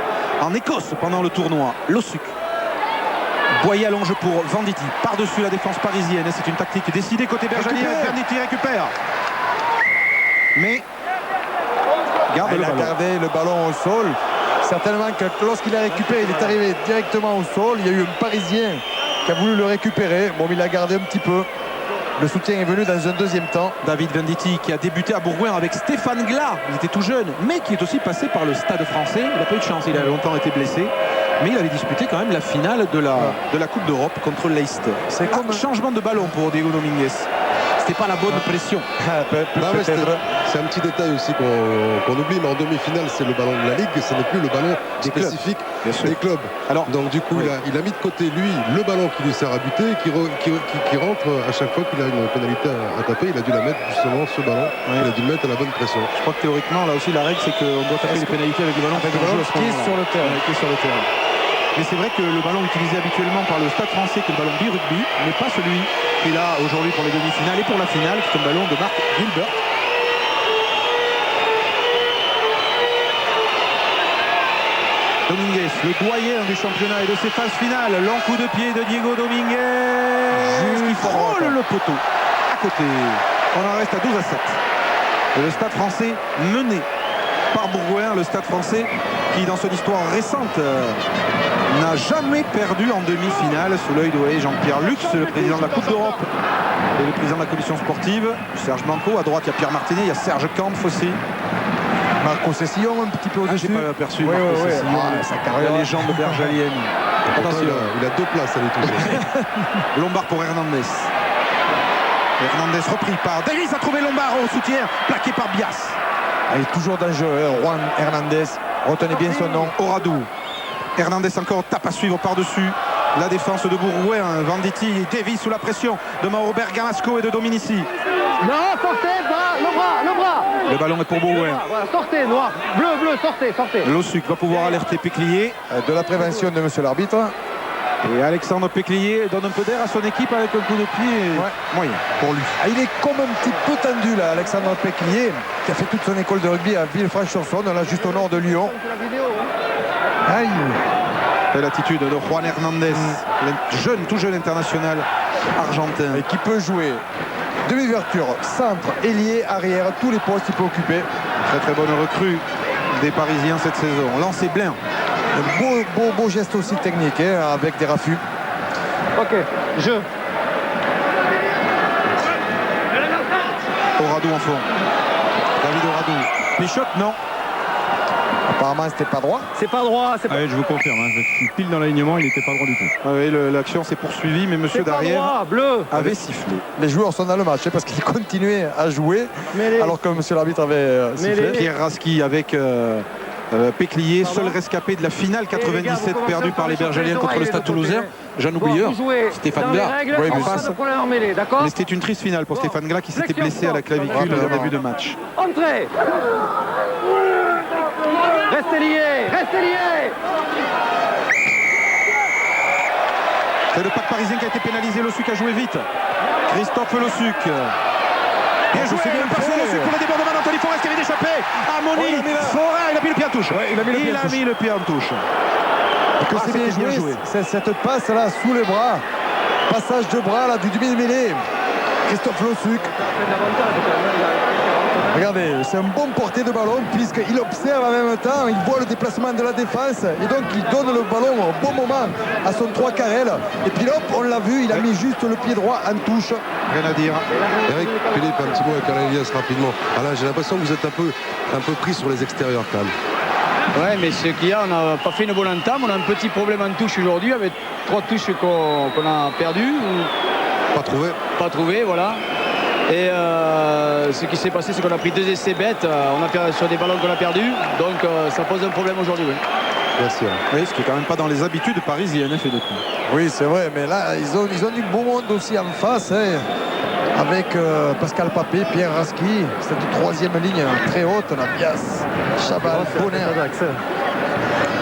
en Écosse pendant le tournoi. Lossuc. Boyer allonge pour Venditti, par-dessus la défense parisienne. C'est une tactique décidée côté bergalien. Venditti récupère. Mais il a gardé le ballon au sol. Certainement que lorsqu'il a récupéré, il est arrivé directement au sol. Il y a eu un Parisien qui a voulu le récupérer. Bon, il a gardé un petit peu. Le soutien est venu dans un deuxième temps. David Venditti qui a débuté à Bourgoin avec Stéphane Glas. Il était tout jeune, mais qui est aussi passé par le Stade français. Il n'a pas eu de chance, il a longtemps été blessé. Mais il avait disputé quand même la finale de la Coupe d'Europe contre Leicester. C'est comme un changement de ballon pour Diego Dominguez. C'était pas la bonne pression. Non, mais c'est un petit détail aussi qu'on oublie, mais en demi-finale, c'est le ballon de la Ligue, ce n'est plus le ballon spécifique des clubs. Alors, donc du coup, il a mis de côté, lui, le ballon qui lui sert à buter, qui rentre à chaque fois qu'il a une pénalité à taper. Il a dû la mettre, justement, ce ballon. Il a dû le mettre à la bonne pression. je crois que théoriquement, là aussi, la règle, c'est qu'on doit taper les pénalités avec le ballon Avec le ballon qui est sur le terrain. qui est sur le terrain. Mais c'est vrai que le ballon utilisé habituellement par le Stade français, qui est le ballon bi-rugby, n'est pas celui qu'il a aujourd'hui pour les demi-finales et pour la finale, qui est un ballon de Marc Gilbert. Dominguez, le doyen du championnat et de ses phases finales. Long coup de pied de Diego Dominguez qui frôle le poteau. À côté, on en reste à 12 à 7. Et le Stade français mené par Bourgoin, le Stade français qui, dans son histoire récente, n'a jamais perdu en demi-finale sous l'œil de Jean-Pierre Lux, le président de la Coupe d'Europe et le président de la commission sportive. Serge Manco, à droite il y a Pierre Martinet, il y a Serge Kampf aussi. Marco Cessillon un petit peu au-dessus. J'ai pas aperçu Oui, Marco oui, Cessillon, sa carrière. la légende bergalienne. Attention, Il a 2 places à lui toucher. Lombard pour Hernandez. Hernandez repris par Davis, a trouvé Lombard au soutien, plaqué par Bias. Il est toujours dangereux, Juan Hernandez. Retenez bien son nom. Oradou. Hernandez encore, tape à suivre par-dessus la défense de Bourgoin. Venditti, Davis sous la pression de Mauro Bergamasco et de Dominici. Non, sortez, le bras. Le ballon est pour Bourgoin. Voilà, sortez, noir. Bleu, sortez. Lossuc va pouvoir alerter Péclier. De la prévention de monsieur l'arbitre. Et Alexandre Péclier donne un peu d'air à son équipe avec un coup de pied moyen pour lui. Il est comme un petit peu tendu là, Alexandre Péclier, qui a fait toute son école de rugby à Villefranche-sur-Saône, là juste au nord de Lyon. Aïe. C'est l'attitude de Juan Hernandez, tout jeune international argentin. Et qui peut jouer demi-ouverture, centre, ailier, arrière, tous les postes il peut occuper. Très bonne recrue des Parisiens cette saison. Lancé Blain. Un beau geste aussi technique avec des raffus. Ok, jeu. Oradou en fond. David Oradou. Pichotte, non. Apparemment c'était pas droit. C'est pas droit, c'est pas... Ah oui, je vous confirme, je suis pile dans l'alignement, il n'était pas droit du tout. Ah oui, l'action s'est poursuivie, mais monsieur Darrière bleu. avait sifflé. Les joueurs sont dans le match parce qu'ils continuaient à jouer alors que monsieur l'arbitre avait sifflé. Pierre Raski avec Péclier, seul rescapé de la finale 97 perdue par les Bergaliens contre le Stade Toulousain. Jeune oublieur, Stéphane Glas. Oui, mais c'était une triste finale pour Stéphane Glas qui s'était blessé à la clavicule au début de match. Entrez. Restez liés. C'est le pack parisien qui a été pénalisé. Lossuc a joué vite. Christophe Lossuc. Bien joué, le passe de Lossuc pour le débordement d'Anthony Forest qui avait échappé. Amoni, Forest, il a mis le pied en touche. Il a mis le pied en touche. Que c'est bien joué. Cette passe là sous les bras. Passage de bras là du demi-mêlée. Christophe Lossuc. Regardez, c'est un bon porté de ballon puisqu'il observe en même temps, il voit le déplacement de la défense et donc il donne le ballon au bon moment à son 3 carrel. Et puis hop, on l'a vu, il a mis juste le pied droit en touche. Rien à dire. Eric, Philippe, un petit mot avec Alain Elias rapidement. Alain, j'ai l'impression que vous êtes un peu pris sur les extérieurs quand même. Ouais, mais ce qu'il y a, on n'a pas fait une bonne entame. On a un petit problème en touche aujourd'hui avec 3 touches qu'on a perdues. Pas trouvé, voilà. Et ce qui s'est passé, c'est qu'on a pris 2 essais bêtes. On a perdu sur des ballons qu'on a perdus. Donc ça pose un problème aujourd'hui. Oui. Merci. Oui, ce qui est quand même pas dans les habitudes parisiennes, fait depuis. Oui, c'est vrai, mais là, ils ont du beau monde aussi en face. Avec Pascal Papé, Pierre Raski. C'est une 3e ligne très haute. La Bias, Chabal, Bonner.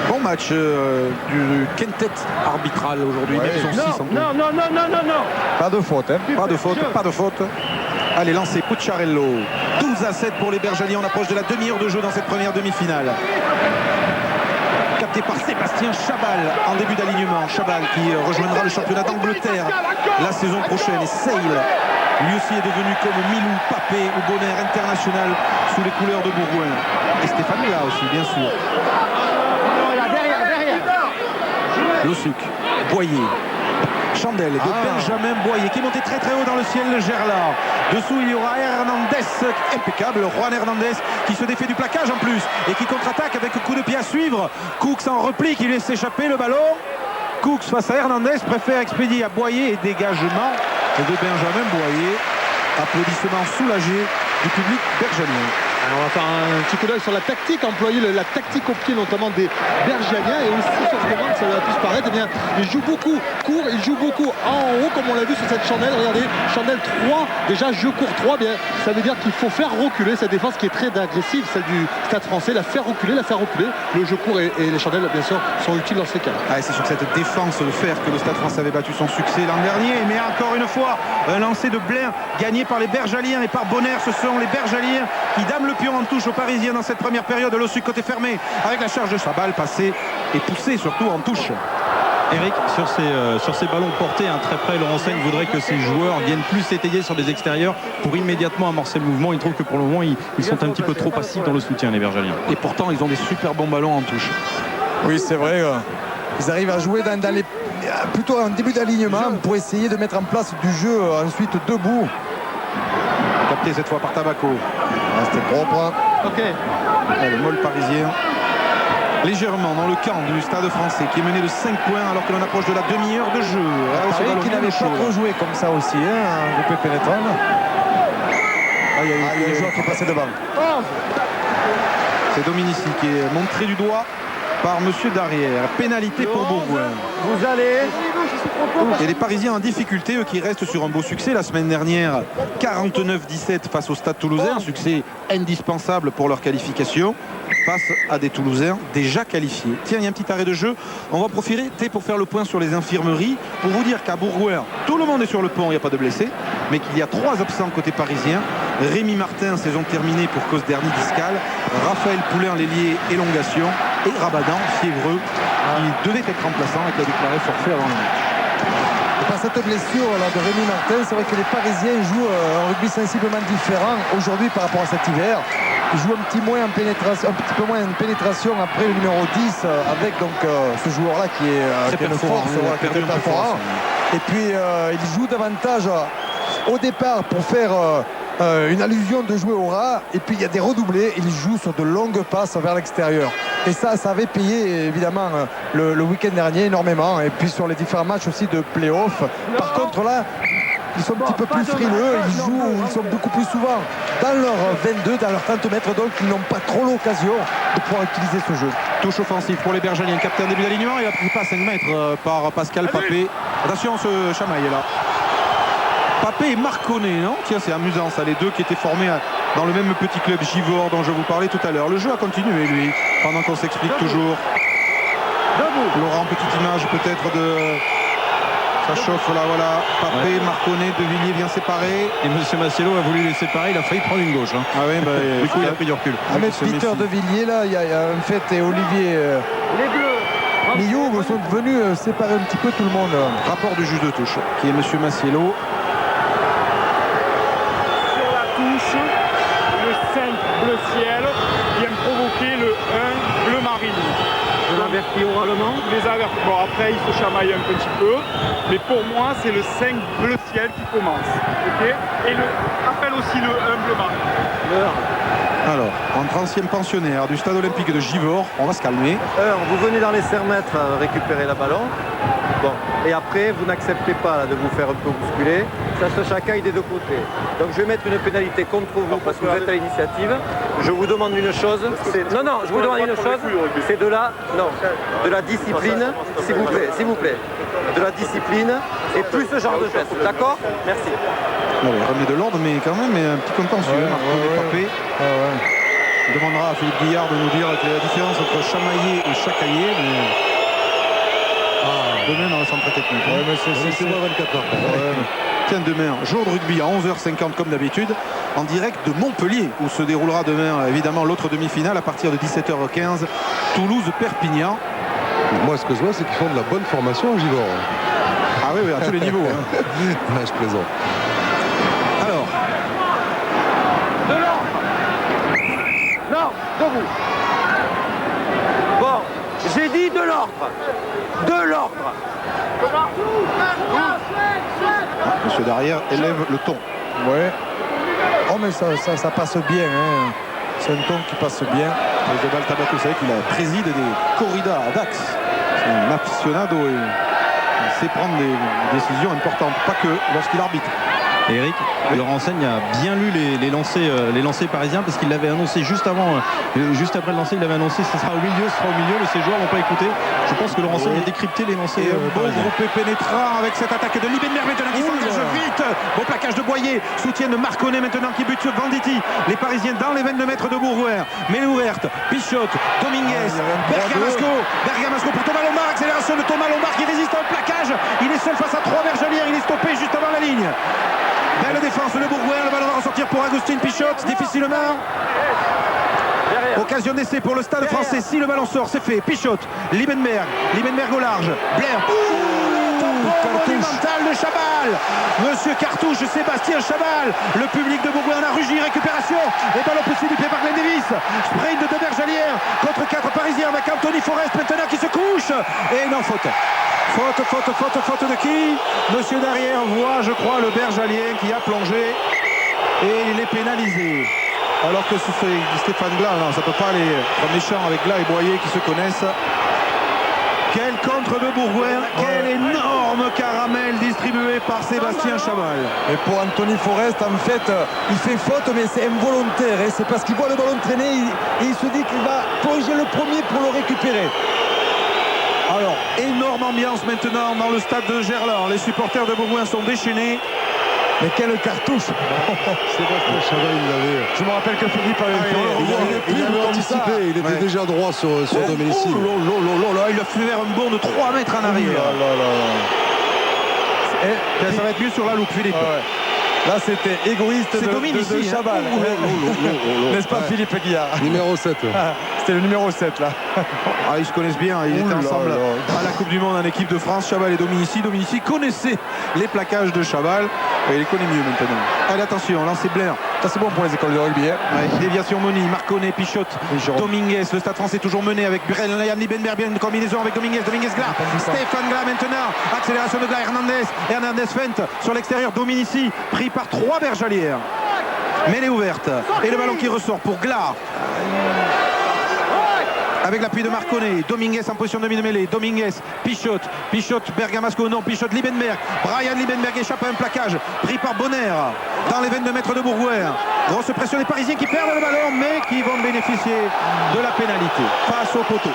Bon match du quintet arbitral aujourd'hui. Ouais. Ils sont 6 en tout. Non. Pas de faute. Pas de faute. Allez, lancé Pucciarello. 12 à 7 pour les Bergaliens. On approche de la demi-heure de jeu dans cette première demi-finale. Capté par Sébastien Chabal en début d'alignement. Chabal qui rejoindra le championnat d'Angleterre la saison prochaine. Et Sale, lui aussi est devenu comme Milou, Papé ou Bonner international sous les couleurs de Bourgoin. Et Stéphane Glas aussi, bien sûr. Lossuc, Boyer, Chandelle de Benjamin Boyer qui est monté très haut dans le ciel de Gerland. Dessous il y aura Hernandez, impeccable, Juan Hernandez qui se défait du plaquage en plus et qui contre-attaque avec un coup de pied à suivre. Cooks en repli qui laisse échapper le ballon. Cooks face à Hernandez préfère expédier à Boyer et dégagement de Benjamin Boyer. Applaudissements soulagés du public bergalien. Alors on va faire un petit coup d'œil sur la tactique employée, la tactique au pied notamment des Bergaliens, et aussi sur ce moment que ça va plus paraître, eh bien, ils jouent beaucoup court, ils jouent beaucoup en haut comme on l'a vu sur cette chandelle. Regardez, chandelle 3, déjà jeu court 3, bien, ça veut dire qu'il faut faire reculer cette défense qui est très agressive, celle du Stade Français, la faire reculer. Le jeu court et les chandelles bien sûr sont utiles dans ces cas. C'est sur cette défense de fer que le Stade Français avait battu son succès l'an dernier, mais encore une fois un lancer de Blain gagné par les Bergaliens et par Bonner. Ce sont les Bergaliens qui dament le pion en touche aux Parisiens dans cette première période. Lossu côté fermé avec la charge de sa balle passée et poussée surtout en touche. Eric, sur ces ballons portés très près, Laurent Saigne voudrait que ces joueurs viennent plus s'étayer sur les extérieurs pour immédiatement amorcer le mouvement. Il trouve que pour le moment, ils sont un petit peu trop passifs dans le soutien, les Bergaliens. Et pourtant, ils ont des super bons ballons en touche. Oui, c'est vrai. Ils arrivent à jouer dans les, plutôt en début d'alignement pour essayer de mettre en place du jeu ensuite debout. Capté cette fois par Tabaco. C'était propre. Ok. Le molle parisien. Légèrement dans le camp du Stade Français qui est mené de 5 points alors que l'on approche de la demi-heure de jeu. Qui n'avait pas trop joué comme ça aussi, un groupé pénétrant. Il y a un joueur qui est passé devant. C'est Dominici qui est montré du doigt par Monsieur Darrière. Pénalité pour Bourgoin. Vous allez. Et les Parisiens en difficulté, eux qui restent sur un beau succès la semaine dernière, 49-17 face au Stade Toulousain, un succès indispensable pour leur qualification face à des Toulousains déjà qualifiés. Tiens, il y a un petit arrêt de jeu. On va profiter pour faire le point sur les infirmeries, pour vous dire qu'à Bourgoin, tout le monde est sur le pont, il n'y a pas de blessés, mais qu'il y a 3 absents côté parisien. Rémi Martin, saison terminée pour cause d'hernie discale. Raphaël Poulain, l'ailier, élongation. Et Rabadan, fiévreux, qui devait être remplaçant et qui a déclaré forfait avant le match. Et par cette blessure là, de Rémi Martin, c'est vrai que les Parisiens jouent un rugby sensiblement différent aujourd'hui par rapport à cet hiver. Ils jouent un petit peu moins en pénétration après le numéro 10 avec donc ce joueur là qui est une force, qui est très performant. Et puis ils jouent davantage au départ pour faire une allusion de jouer au ras, et puis il y a des redoublés, ils jouent sur de longues passes vers l'extérieur. Et ça avait payé évidemment le week-end dernier énormément, et puis sur les différents matchs aussi de play-off. Par contre là, ils sont un petit peu plus frileux, ils sont beaucoup plus souvent dans leur 22, dans leur 30 mètres, donc ils n'ont pas trop l'occasion de pouvoir utiliser ce jeu. Touche offensive pour les Bergaliens, capté en début d'alignement, il a pris pas à 5 mètres par Pascal Papé. Attention, ce chamaille est là. Papé et Marconnet, non? Tiens, c'est amusant ça, les deux qui étaient formés dans le même petit club Givors dont je vous parlais tout à l'heure. Le jeu a continué, lui, pendant qu'on s'explique toujours. Laurent, petite image peut-être de... Ça chauffe là, voilà. Papé, Marconnet, De Villiers vient séparer. Et M. Massiello a voulu les séparer, il a failli prendre une gauche. Ah oui, du coup, il a pris du recul. Avec Peter De Villiers, là, il y a en fait et Olivier Millot sont venus séparer un petit peu tout le monde. Rapport du juge de touche, qui est M. Massiello. Le 5 bleu ciel vient provoquer le 1 bleu marine. Je l'avertis oralement. Les avertis. Bon, après il faut chamailler un petit peu, mais pour moi c'est le 5 bleu ciel qui commence. Okay, et appelle aussi le 1 bleu marine. Alors, entre anciens pensionnaires du stade olympique de Givors, on va se calmer. Vous venez dans les 5 mètres récupérer la ballon. Bon, et après vous n'acceptez pas là, de vous faire un peu bousculer. Ça se chacaille des deux côtés. Donc je vais mettre une pénalité contre vous parce que vous êtes à l'initiative. Je vous demande une chose. Non, je vous demande une chose. C'est de la discipline, s'il vous plaît. De la discipline et plus ce genre de geste. D'accord? Merci. Alors, il remet de l'ordre, mais quand même un petit contentieux. Papé. On demandera à Philippe Guillard de nous dire la différence entre chamailler et chacailler. Mais... demain dans le centre technique. C'est moi 24 heures. Tiens, demain, jour de rugby à 11h50 comme d'habitude, en direct de Montpellier, où se déroulera demain évidemment l'autre demi-finale à partir de 17h15, Toulouse-Perpignan. Moi, ce que je vois, c'est qu'ils font de la bonne formation au Givors. Ah oui, à tous les niveaux. Je plaisante. Alors. De l'ordre. Non, debout. Bon, j'ai dit de l'ordre. De l'ordre. Monsieur Darrière élève le ton. Ouais. Oh mais ça passe bien. Hein. C'est un ton qui passe bien. Et Jobal Tabaco, vous savez qu'il préside des corridas à Dax. C'est un aficionado et il sait prendre des décisions importantes, pas que lorsqu'il arbitre. Et Eric, le renseigne a bien lu les lancers parisiens parce qu'il l'avait annoncé juste après le lancer, il avait annoncé ce sera au milieu, mais ces joueurs n'ont pas écouté. Je pense que le renseigne a décrypté les lancers. Bon groupé pénétrant avec cette attaque de Liebenberg maintenant qui s'engage vite. Bon plaquage de Boyer, soutien de Marconnet maintenant qui bute sur Venditti. Les Parisiens dans les 22 mètres de Bourgoin. Mêlée ouverte, Pichot, Dominguez, Bergamasco pour Thomas Lombard. Accélération de Thomas Lombard qui résiste au plaquage. Il est seul face à 3 Bergelières, il est stoppé juste avant la ligne. Belle défense de Bourgoin, le ballon va ressortir pour Agustin Pichot, difficilement. Occasion d'essai pour le Stade français. Si le ballon sort, c'est fait. Pichot, Liebenberg au large. Blair. Monumental de Chabal. Monsieur Cartouche, Sébastien Chabal. Le public de Bourgoin en a rugi. Récupération. Et ballon poussé du pied par Glenn Davis. Sprint de Bergelière contre 4 Parisiens avec Anthony Forest maintenant qui se couche. Et non, faute. Faute de qui? Monsieur Darrière voit, je crois, le Bergalien qui a plongé et il est pénalisé. Alors que c'est Stéphane Glas, non, ça ne peut pas aller être méchant avec Glas et Boyer qui se connaissent. Quel contre de Bourgoin, quel énorme caramel distribué par Sébastien Chabal. Et pour Anthony Forest, en fait, il fait faute, mais c'est involontaire. Hein. C'est parce qu'il voit le ballon traîner et il se dit qu'il va plonger le premier pour le récupérer. Alors, énorme ambiance maintenant dans le stade de Gerland. Les supporters de Bourgoin sont déchaînés. Mais quelle cartouche. Sébastien Chabal, je me rappelle que Philippe il avait anticipé, il était déjà droit sur Domenici. Il a fait faire un bond de 3 mètres en arrière. Ça va être mieux sur la loupe, Philippe. Là, c'était égoïste de Chabal. N'est-ce pas, Philippe Guillard? Numéro 7. C'était le numéro 7, là. Ils se connaissent bien. Ils étaient ensemble à la Coupe du Monde en équipe de France. Chabal et Dominici. Dominici connaissait les plaquages de Chabal. Et il les connaît mieux maintenant. Allez, attention, lancé Blair. Ça, c'est bon pour les écoles de rugby. Déviation Moni, Marconnet, Pichot, Dominguez. Le Stade français toujours mené avec Brian Liebenberg. Bien une combinaison avec Dominguez. Glas. Stéphane Glas maintenant. Accélération de Glas. Hernandez feinte sur l'extérieur. Dominici pris par 3 Bergelières. Mêlée ouverte. Et le ballon qui ressort pour Glas. Avec l'appui de Marconnet, Dominguez en position de demi-mêlée, Dominguez, Pichot, Bergamasco, non, Pichot, Liebenberg, Brian Liebenberg échappe à un plaquage, pris par Bonner, dans les 22 mètres de Bourgoin. Grosse pression des Parisiens qui perdent le ballon, mais qui vont bénéficier de la pénalité face au poteau.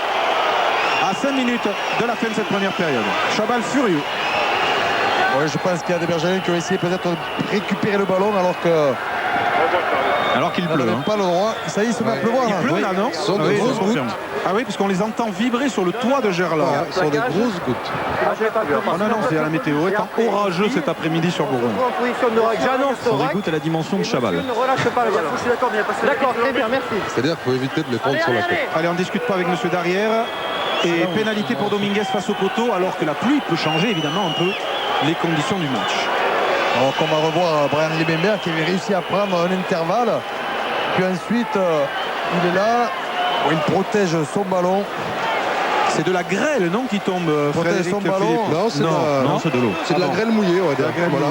À 5 minutes de la fin de cette première période. Chabal furieux. Ouais, je pense qu'il y a des Bergeliens qui ont essayé peut-être de récupérer le ballon alors qu'il pleut. Pas le droit. Ça y est, il se met à pleuvoir. Il pleut là, non? Ce sont de grosses gouttes. Ah oui, parce qu'on les entend vibrer sur le toit de Gerland. Ce sont des grosses gouttes. On annonce la météo étant orageux cet après-midi sur Bourgoin. Sans écoute à la dimension de Chabal. Ne relâche pas le ballon. D'accord, très bien, merci. C'est-à-dire qu'il faut éviter de les prendre sur la tête. Allez, on ne discute pas avec monsieur Darrière. Et pénalité pour Dominguez face au poteau, alors que la pluie peut changer évidemment un peu les conditions du match. Alors qu'on va revoir Brian Liebenberg qui avait réussi à prendre un intervalle. Puis ensuite, il est là. Il protège son ballon. C'est de la grêle, non, qui tombe, protège son ballon. Non, c'est de l'eau. C'est de la grêle mouillée, ouais.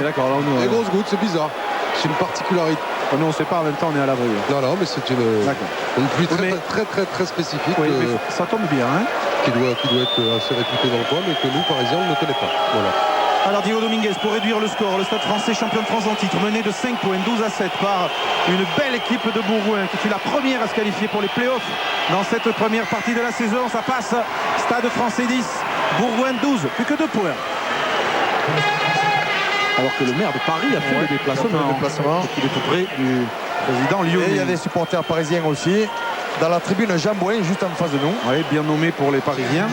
D'accord. Les grosses gouttes, c'est bizarre. C'est une particularité. Nous, on ne sait pas, en même temps, on est à l'abri. Non, mais c'est une pluie très spécifique. Oui, mais ça tombe bien, hein. Qui doit être assez réputée dans le coin, mais que nous, Parisiens, on ne connaît pas. Voilà. Alors Diego Dominguez pour réduire le score. Le Stade français champion de France en titre, mené de 5 points, 12-7 par une belle équipe de Bourgoin qui fut la première à se qualifier pour les playoffs dans cette première partie de la saison. Ça passe. Stade français 10, Bourgoin 12, plus que 2 points. Alors que le maire de Paris a fait le déplacement. Il est tout près du président lyonnais. Et il y a des supporters parisiens aussi. Dans la tribune Jean Bouin, juste en face de nous. Oui, bien nommé pour les Parisiens,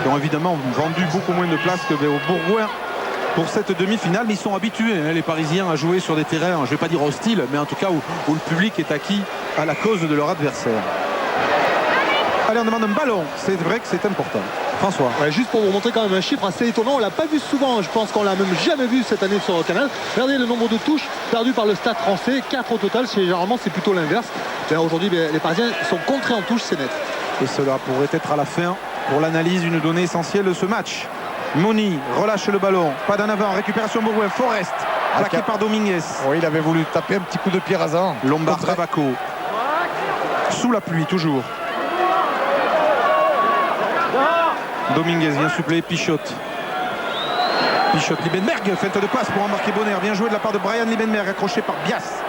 qui ont évidemment vendu beaucoup moins de places que au Bourgoin pour cette demi-finale. Mais ils sont habitués, les Parisiens, à jouer sur des terrains, je ne vais pas dire hostiles, mais en tout cas où le public est acquis à la cause de leur adversaire. Allez, on demande un ballon. C'est vrai que c'est important. François. Ouais, juste pour vous montrer quand même un chiffre assez étonnant, on l'a pas vu souvent, je pense qu'on l'a même jamais vu cette année sur le canal. Regardez le nombre de touches perdues par le Stade français, 4 au total, généralement c'est plutôt l'inverse. Aujourd'hui les Parisiens sont contrés en touche, c'est net. Et cela pourrait être à la fin pour l'analyse une donnée essentielle de ce match. Moni relâche le ballon, pas d'en avant, récupération Bourgoin, Forest, attaqué par Dominguez. Oui, il avait voulu taper un petit coup de pied rasant. Lombard, Tabaco, sous la pluie toujours. Dominguez vient suppléer Pichot. Pichot, Liebenberg, feinte de passe pour embarquer Bonner. Bien joué de la part de Brian Liebenberg, accroché par Bias.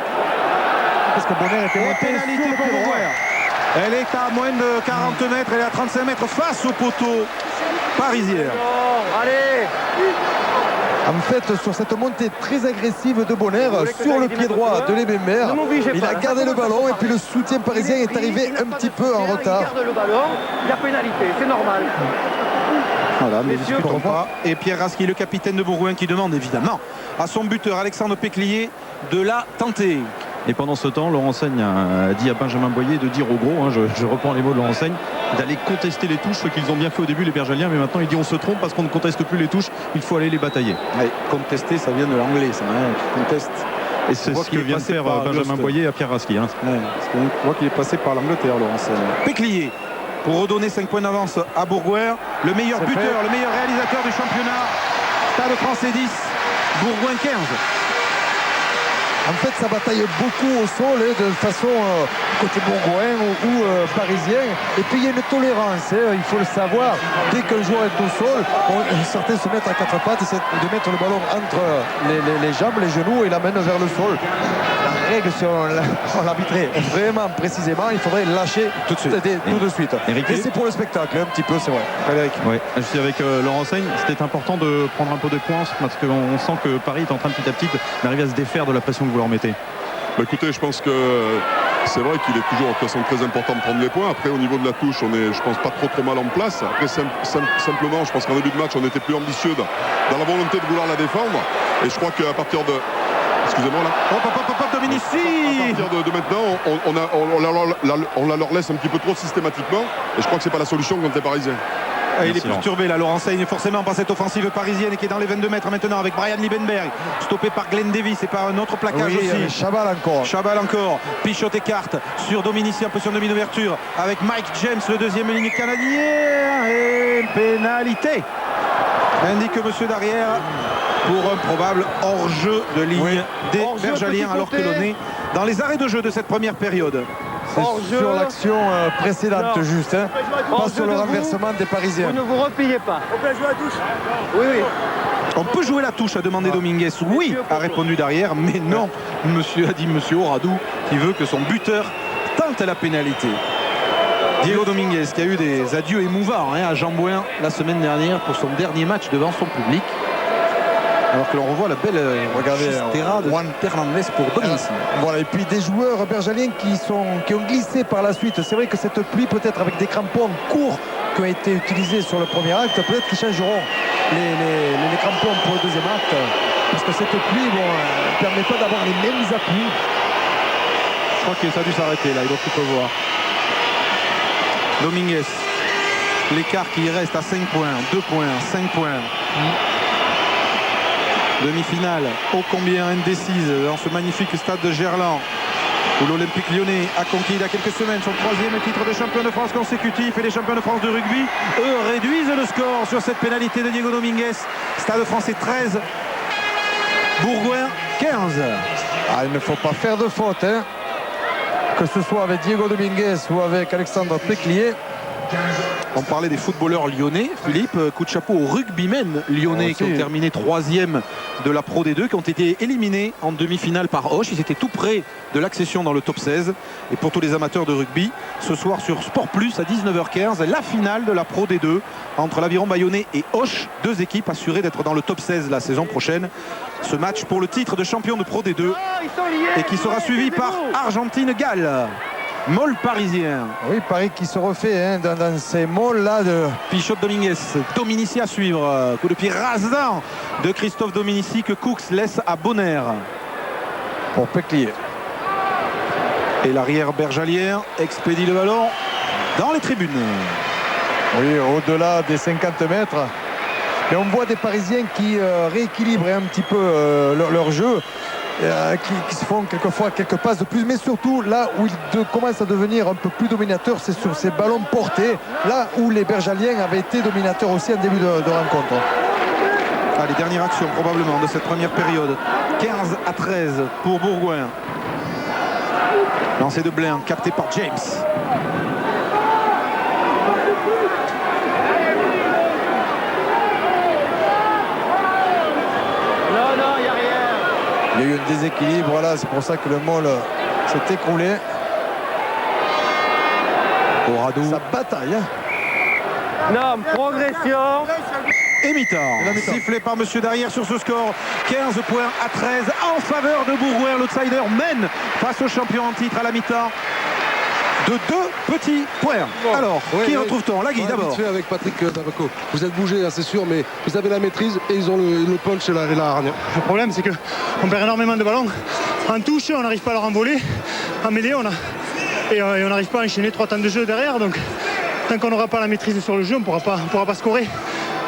Parce que Bonner était monté Pénalité sur pour le pied droit. Bourgoin. Elle est à moins de 40 mètres, elle est à 35 mètres face au poteau parisien. Allez. En fait, sur cette montée très agressive de Bonner, sur le pied droit de Liebenberg, il a gardé le ballon et puis le soutien parisien est arrivé un petit peu en retard. Il garde le ballon, il y a pénalité, c'est normal. Voilà, ne discutons pas. Et Pierre Rasky, le capitaine de Bourgoin, qui demande évidemment à son buteur Alexandre Péclier de la tenter. Et pendant ce temps, Laurent Saigne a dit à Benjamin Boyer de dire au gros, je reprends les mots de Laurent Saigne, d'aller contester les touches, ce qu'ils ont bien fait au début les Bergaliens, mais maintenant il dit on se trompe parce qu'on ne conteste plus les touches, il faut aller les batailler. Ouais, contester, ça vient de l'anglais, ça, conteste. Et c'est ce que vient de faire Benjamin Boyer à Pierre Rasky. Hein. Ouais, parce qu'on voit qu'il est passé par l'Angleterre, Laurent Saigne. Péclier, pour redonner 5 points d'avance à Bourgoin, le meilleur buteur, le meilleur réalisateur du championnat. Stade Français 10, Bourgoin 15. En fait, ça bataille beaucoup au sol, de façon côté bourgoin ou parisien. Et puis il y a une tolérance, il faut le savoir. Dès qu'un joueur est au sol, certains se mettent à quatre pattes, essaient de mettre le ballon entre les jambes, les genoux et l'amènent vers le sol. La règle, si on l'arbitrait vraiment précisément, il faudrait lâcher tout de suite. Et c'est pour le spectacle, un petit peu, c'est vrai. Frédéric. Ouais, je suis avec Laurent Saigne, c'était important de prendre un peu de points parce qu'on sent que Paris est en train petit à petit d'arriver à se défaire de la pression que vous leur mettez. Bah, écoutez, je pense que c'est vrai qu'il est toujours de toute façon très important de prendre les points. Après, au niveau de la touche, on est, je pense, pas trop mal en place. Après, simplement, je pense qu'en début de match, on était plus ambitieux dans la volonté de vouloir la défendre. Et je crois qu'à partir de... Excusez-moi là. Dominici. À partir de maintenant, on la leur laisse un petit peu trop systématiquement. Et je crois que c'est pas la solution quand t'es parisien. Il est perturbé là, Laurent Saigne, forcément par cette offensive parisienne qui est dans les 22 mètres maintenant avec Brian Liebenberg, stoppé par Glenn Davis et par un autre plaquage aussi. Chabal encore. Pichot écarte sur Dominici, en position de demi-ouverture avec Mike James, le deuxième ligne canadien. Et pénalité, indique monsieur Darrière, pour un probable hors-jeu de ligne des Bergaliens, alors que l'on est dans les arrêts de jeu de cette première période. C'est sur l'action précédente, juste. Pas sur le renversement des Parisiens. Vous ne vous repliez pas. On peut jouer à la touche. Oui. On peut jouer la touche, a demandé Dominguez. Oui, a répondu Darrière, mais non. A dit monsieur Oradou, qui veut que son buteur tente la pénalité. Diego Dominguez, qui a eu des adieux émouvants à Jean-Bouin la semaine dernière pour son dernier match devant son public. Alors que l'on revoit la belle Terra de Juan Fernandez pour Dominici. Voilà, et puis des joueurs bergaliens qui ont glissé par la suite. C'est vrai que cette pluie, peut-être avec des crampons courts qui ont été utilisés sur le premier acte, peut-être qu'ils changeront les crampons pour le deuxième acte. Parce que cette pluie ne permet pas d'avoir les mêmes appuis. Je crois que ça a dû s'arrêter là, il doit plus pleuvoir. Dominguez, l'écart qui reste à 5 points, 2 points, 5 points. Demi-finale ô combien indécise dans ce magnifique stade de Gerland où l'Olympique Lyonnais a conquis il y a quelques semaines son 3e titre de champion de France consécutif, et les champions de France de rugby, eux, réduisent le score sur cette pénalité de Diego Dominguez. Stade Français 13, Bourgoin 15. Il ne faut pas faire de faute, que ce soit avec Diego Dominguez ou avec Alexandre Péclier. On parlait des footballeurs lyonnais, Philippe, coup de chapeau aux rugbymen lyonnais qui ont terminé 3e de la Pro D2, qui ont été éliminés en demi-finale par Auch. Ils étaient tout près de l'accession dans le top 16. Et pour tous les amateurs de rugby, ce soir sur Sport Plus à 19h15, la finale de la Pro D2 entre l'Aviron Bayonnais et Auch, deux équipes assurées d'être dans le top 16 la saison prochaine. Ce match pour le titre de champion de Pro D2 et qui sera suivi par Argentine-Galles. Molle parisien. Oui, Paris qui se refait dans ces molles-là de Pichot Dominguez. Dominici à suivre. Coup de pied rasant de Christophe Dominici que Cooks laisse à Bonner. Pour Péclier. Et l'arrière bergalière expédie le ballon dans les tribunes. Oui, au-delà des 50 mètres. Et on voit des Parisiens qui rééquilibrent un petit peu leur jeu. Qui se font quelquefois quelques passes de plus, mais surtout là où ils commencent à devenir un peu plus dominateurs, c'est sur ces ballons portés, là où les Bergaliens avaient été dominateurs aussi en début de rencontre. Les dernières actions probablement de cette première période. 15-13 pour Bourgoin. Lancé de Blain, capté par James. Il y a eu un déséquilibre, voilà, c'est pour ça que le Mol s'est écroulé. Corrado. Ça bataille. Non, progression. Et mi-temps, sifflé par Monsieur Darrière sur ce score, 15 points à 13 en faveur de Bourgoin. L'outsider mène face au champion en titre à la mi-temps de 2 petits points. Alors, qui retrouve-t-on? Lagui d'abord. Vite fait avec Patrick Tabaco. Vous êtes bougé, hein, c'est sûr, mais vous avez la maîtrise et ils ont le punch et la hargne. Le problème, c'est qu'on perd énormément de ballons. En touche, on n'arrive pas à leur envoler. En mêlée, on n'arrive pas à enchaîner 3 temps de jeu derrière. Donc, tant qu'on n'aura pas la maîtrise sur le jeu, on ne pourra pas scorer.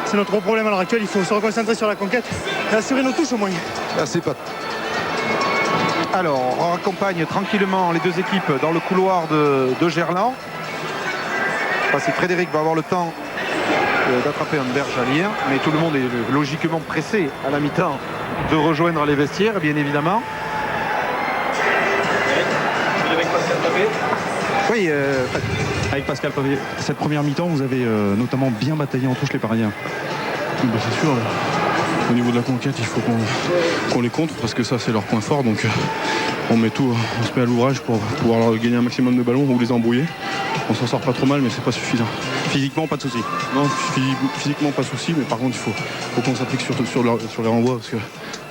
C'est notre gros problème à l'heure actuelle. Il faut se reconcentrer sur la conquête et assurer nos touches au moins. Merci Pat. Alors, on accompagne tranquillement les deux équipes dans le couloir de Gerland. Si Frédéric va avoir le temps d'attraper un bergalier, mais tout le monde est logiquement pressé à la mi-temps de rejoindre les vestiaires, bien évidemment. Oui, avec Pascal Pavé, cette première mi-temps, vous avez notamment bien bataillé en touche les Parisiens. C'est sûr, au niveau de la conquête, il faut qu'on les contre parce que ça c'est leur point fort. Donc on se met à l'ouvrage pour pouvoir leur gagner un maximum de ballons ou les embrouiller. On s'en sort pas trop mal, mais c'est pas suffisant. Physiquement, pas de souci. Non, physiquement pas de souci, mais par contre il faut qu'on s'applique surtout sur les renvois parce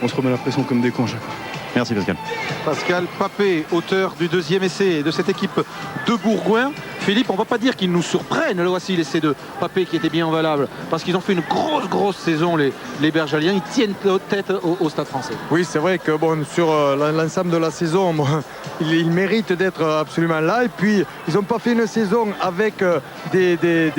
qu'on se remet la pression comme des cons à chaque fois. Merci Pascal. Pascal Papé, auteur du deuxième essai de cette équipe de Bourgoin. Philippe, on ne va pas dire qu'ils nous surprennent. Là voici l'essai de Papé qui était bien valable parce qu'ils ont fait une grosse saison, les Bergaliens. Ils tiennent tête au Stade Français. Oui, c'est vrai que sur l'ensemble de la saison, ils méritent d'être absolument là. Et puis, ils n'ont pas fait une saison avec des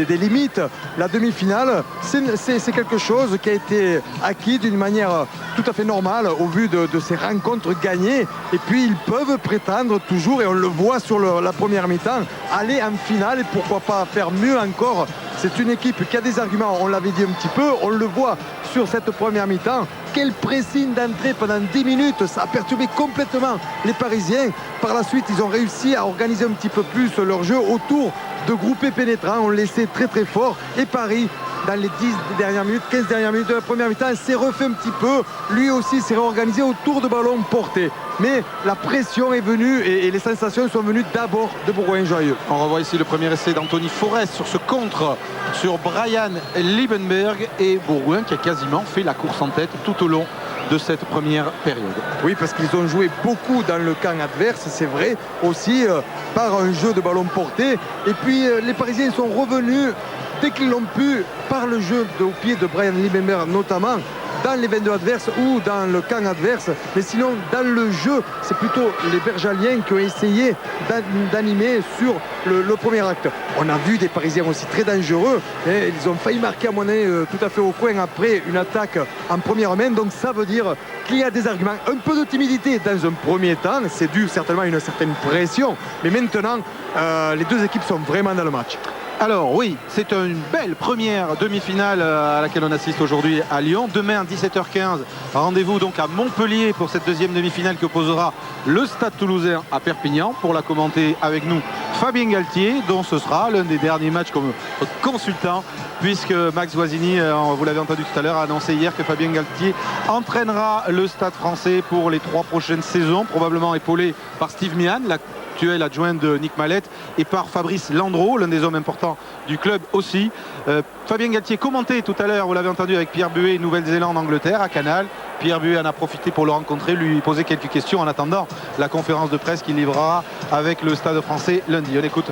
limites. La demi-finale, c'est quelque chose qui a été acquis d'une manière tout à fait normale au vu de ces rencontres gagnées. Et puis, ils peuvent prétendre toujours, et on le voit sur la première mi-temps, aller en finale et pourquoi pas faire mieux encore. C'est une équipe qui a des arguments, on l'avait dit un petit peu, on le voit sur cette première mi-temps. Quel pressing d'entrée pendant 10 minutes, ça a perturbé complètement les Parisiens. Par la suite, ils ont réussi à organiser un petit peu plus leur jeu autour de groupés pénétrants. On le laissait très fort. Et Paris, dans les 10 dernières minutes, 15 dernières minutes de la première mi-temps, s'est refait un petit peu. Lui aussi s'est réorganisé autour de ballons portés. Mais la pression est venue et les sensations sont venues d'abord de Bourgoin-Joyeux. On revoit ici le premier essai d'Anthony Forest sur ce contre sur Brian Liebenberg et Bourgoin qui a quasiment fait la course en tête tout au long de cette première période. Oui, parce qu'ils ont joué beaucoup dans le camp adverse, c'est vrai, aussi par un jeu de ballon porté. Et puis les Parisiens sont revenus dès qu'ils l'ont pu par le jeu au pied de Brian Liebenberg notamment, dans les 22 adverses ou dans le camp adverse. Mais sinon, dans le jeu, c'est plutôt les Bergaliens qui ont essayé d'animer sur le premier acte. On a vu des Parisiens aussi très dangereux. Et ils ont failli marquer à mon avis tout à fait au coin après une attaque en première main. Donc ça veut dire qu'il y a des arguments. Un peu de timidité dans un premier temps. C'est dû certainement à une certaine pression. Mais maintenant, les deux équipes sont vraiment dans le match. Alors oui, c'est une belle première demi-finale à laquelle on assiste aujourd'hui à Lyon. Demain à 17h15, rendez-vous donc à Montpellier pour cette deuxième demi-finale qui opposera le Stade Toulousain à Perpignan. Pour la commenter avec nous, Fabien Galtier, dont ce sera l'un des derniers matchs comme consultant, puisque Max Guazzini, vous l'avez entendu tout à l'heure, a annoncé hier que Fabien Galtier entraînera le Stade Français pour les 3 prochaines saisons, probablement épaulé par Steve Mihan, l'actuel adjoint de Nick Mallette, et par Fabrice Landreau, l'un des hommes importants du club aussi. Fabien Galtier commentait tout à l'heure, vous l'avez entendu, avec Pierre Buet, Nouvelle-Zélande, Angleterre, à Canal. Pierre Buet en a profité pour le rencontrer, lui poser quelques questions en attendant la conférence de presse qu'il livrera avec le Stade Français lundi. On écoute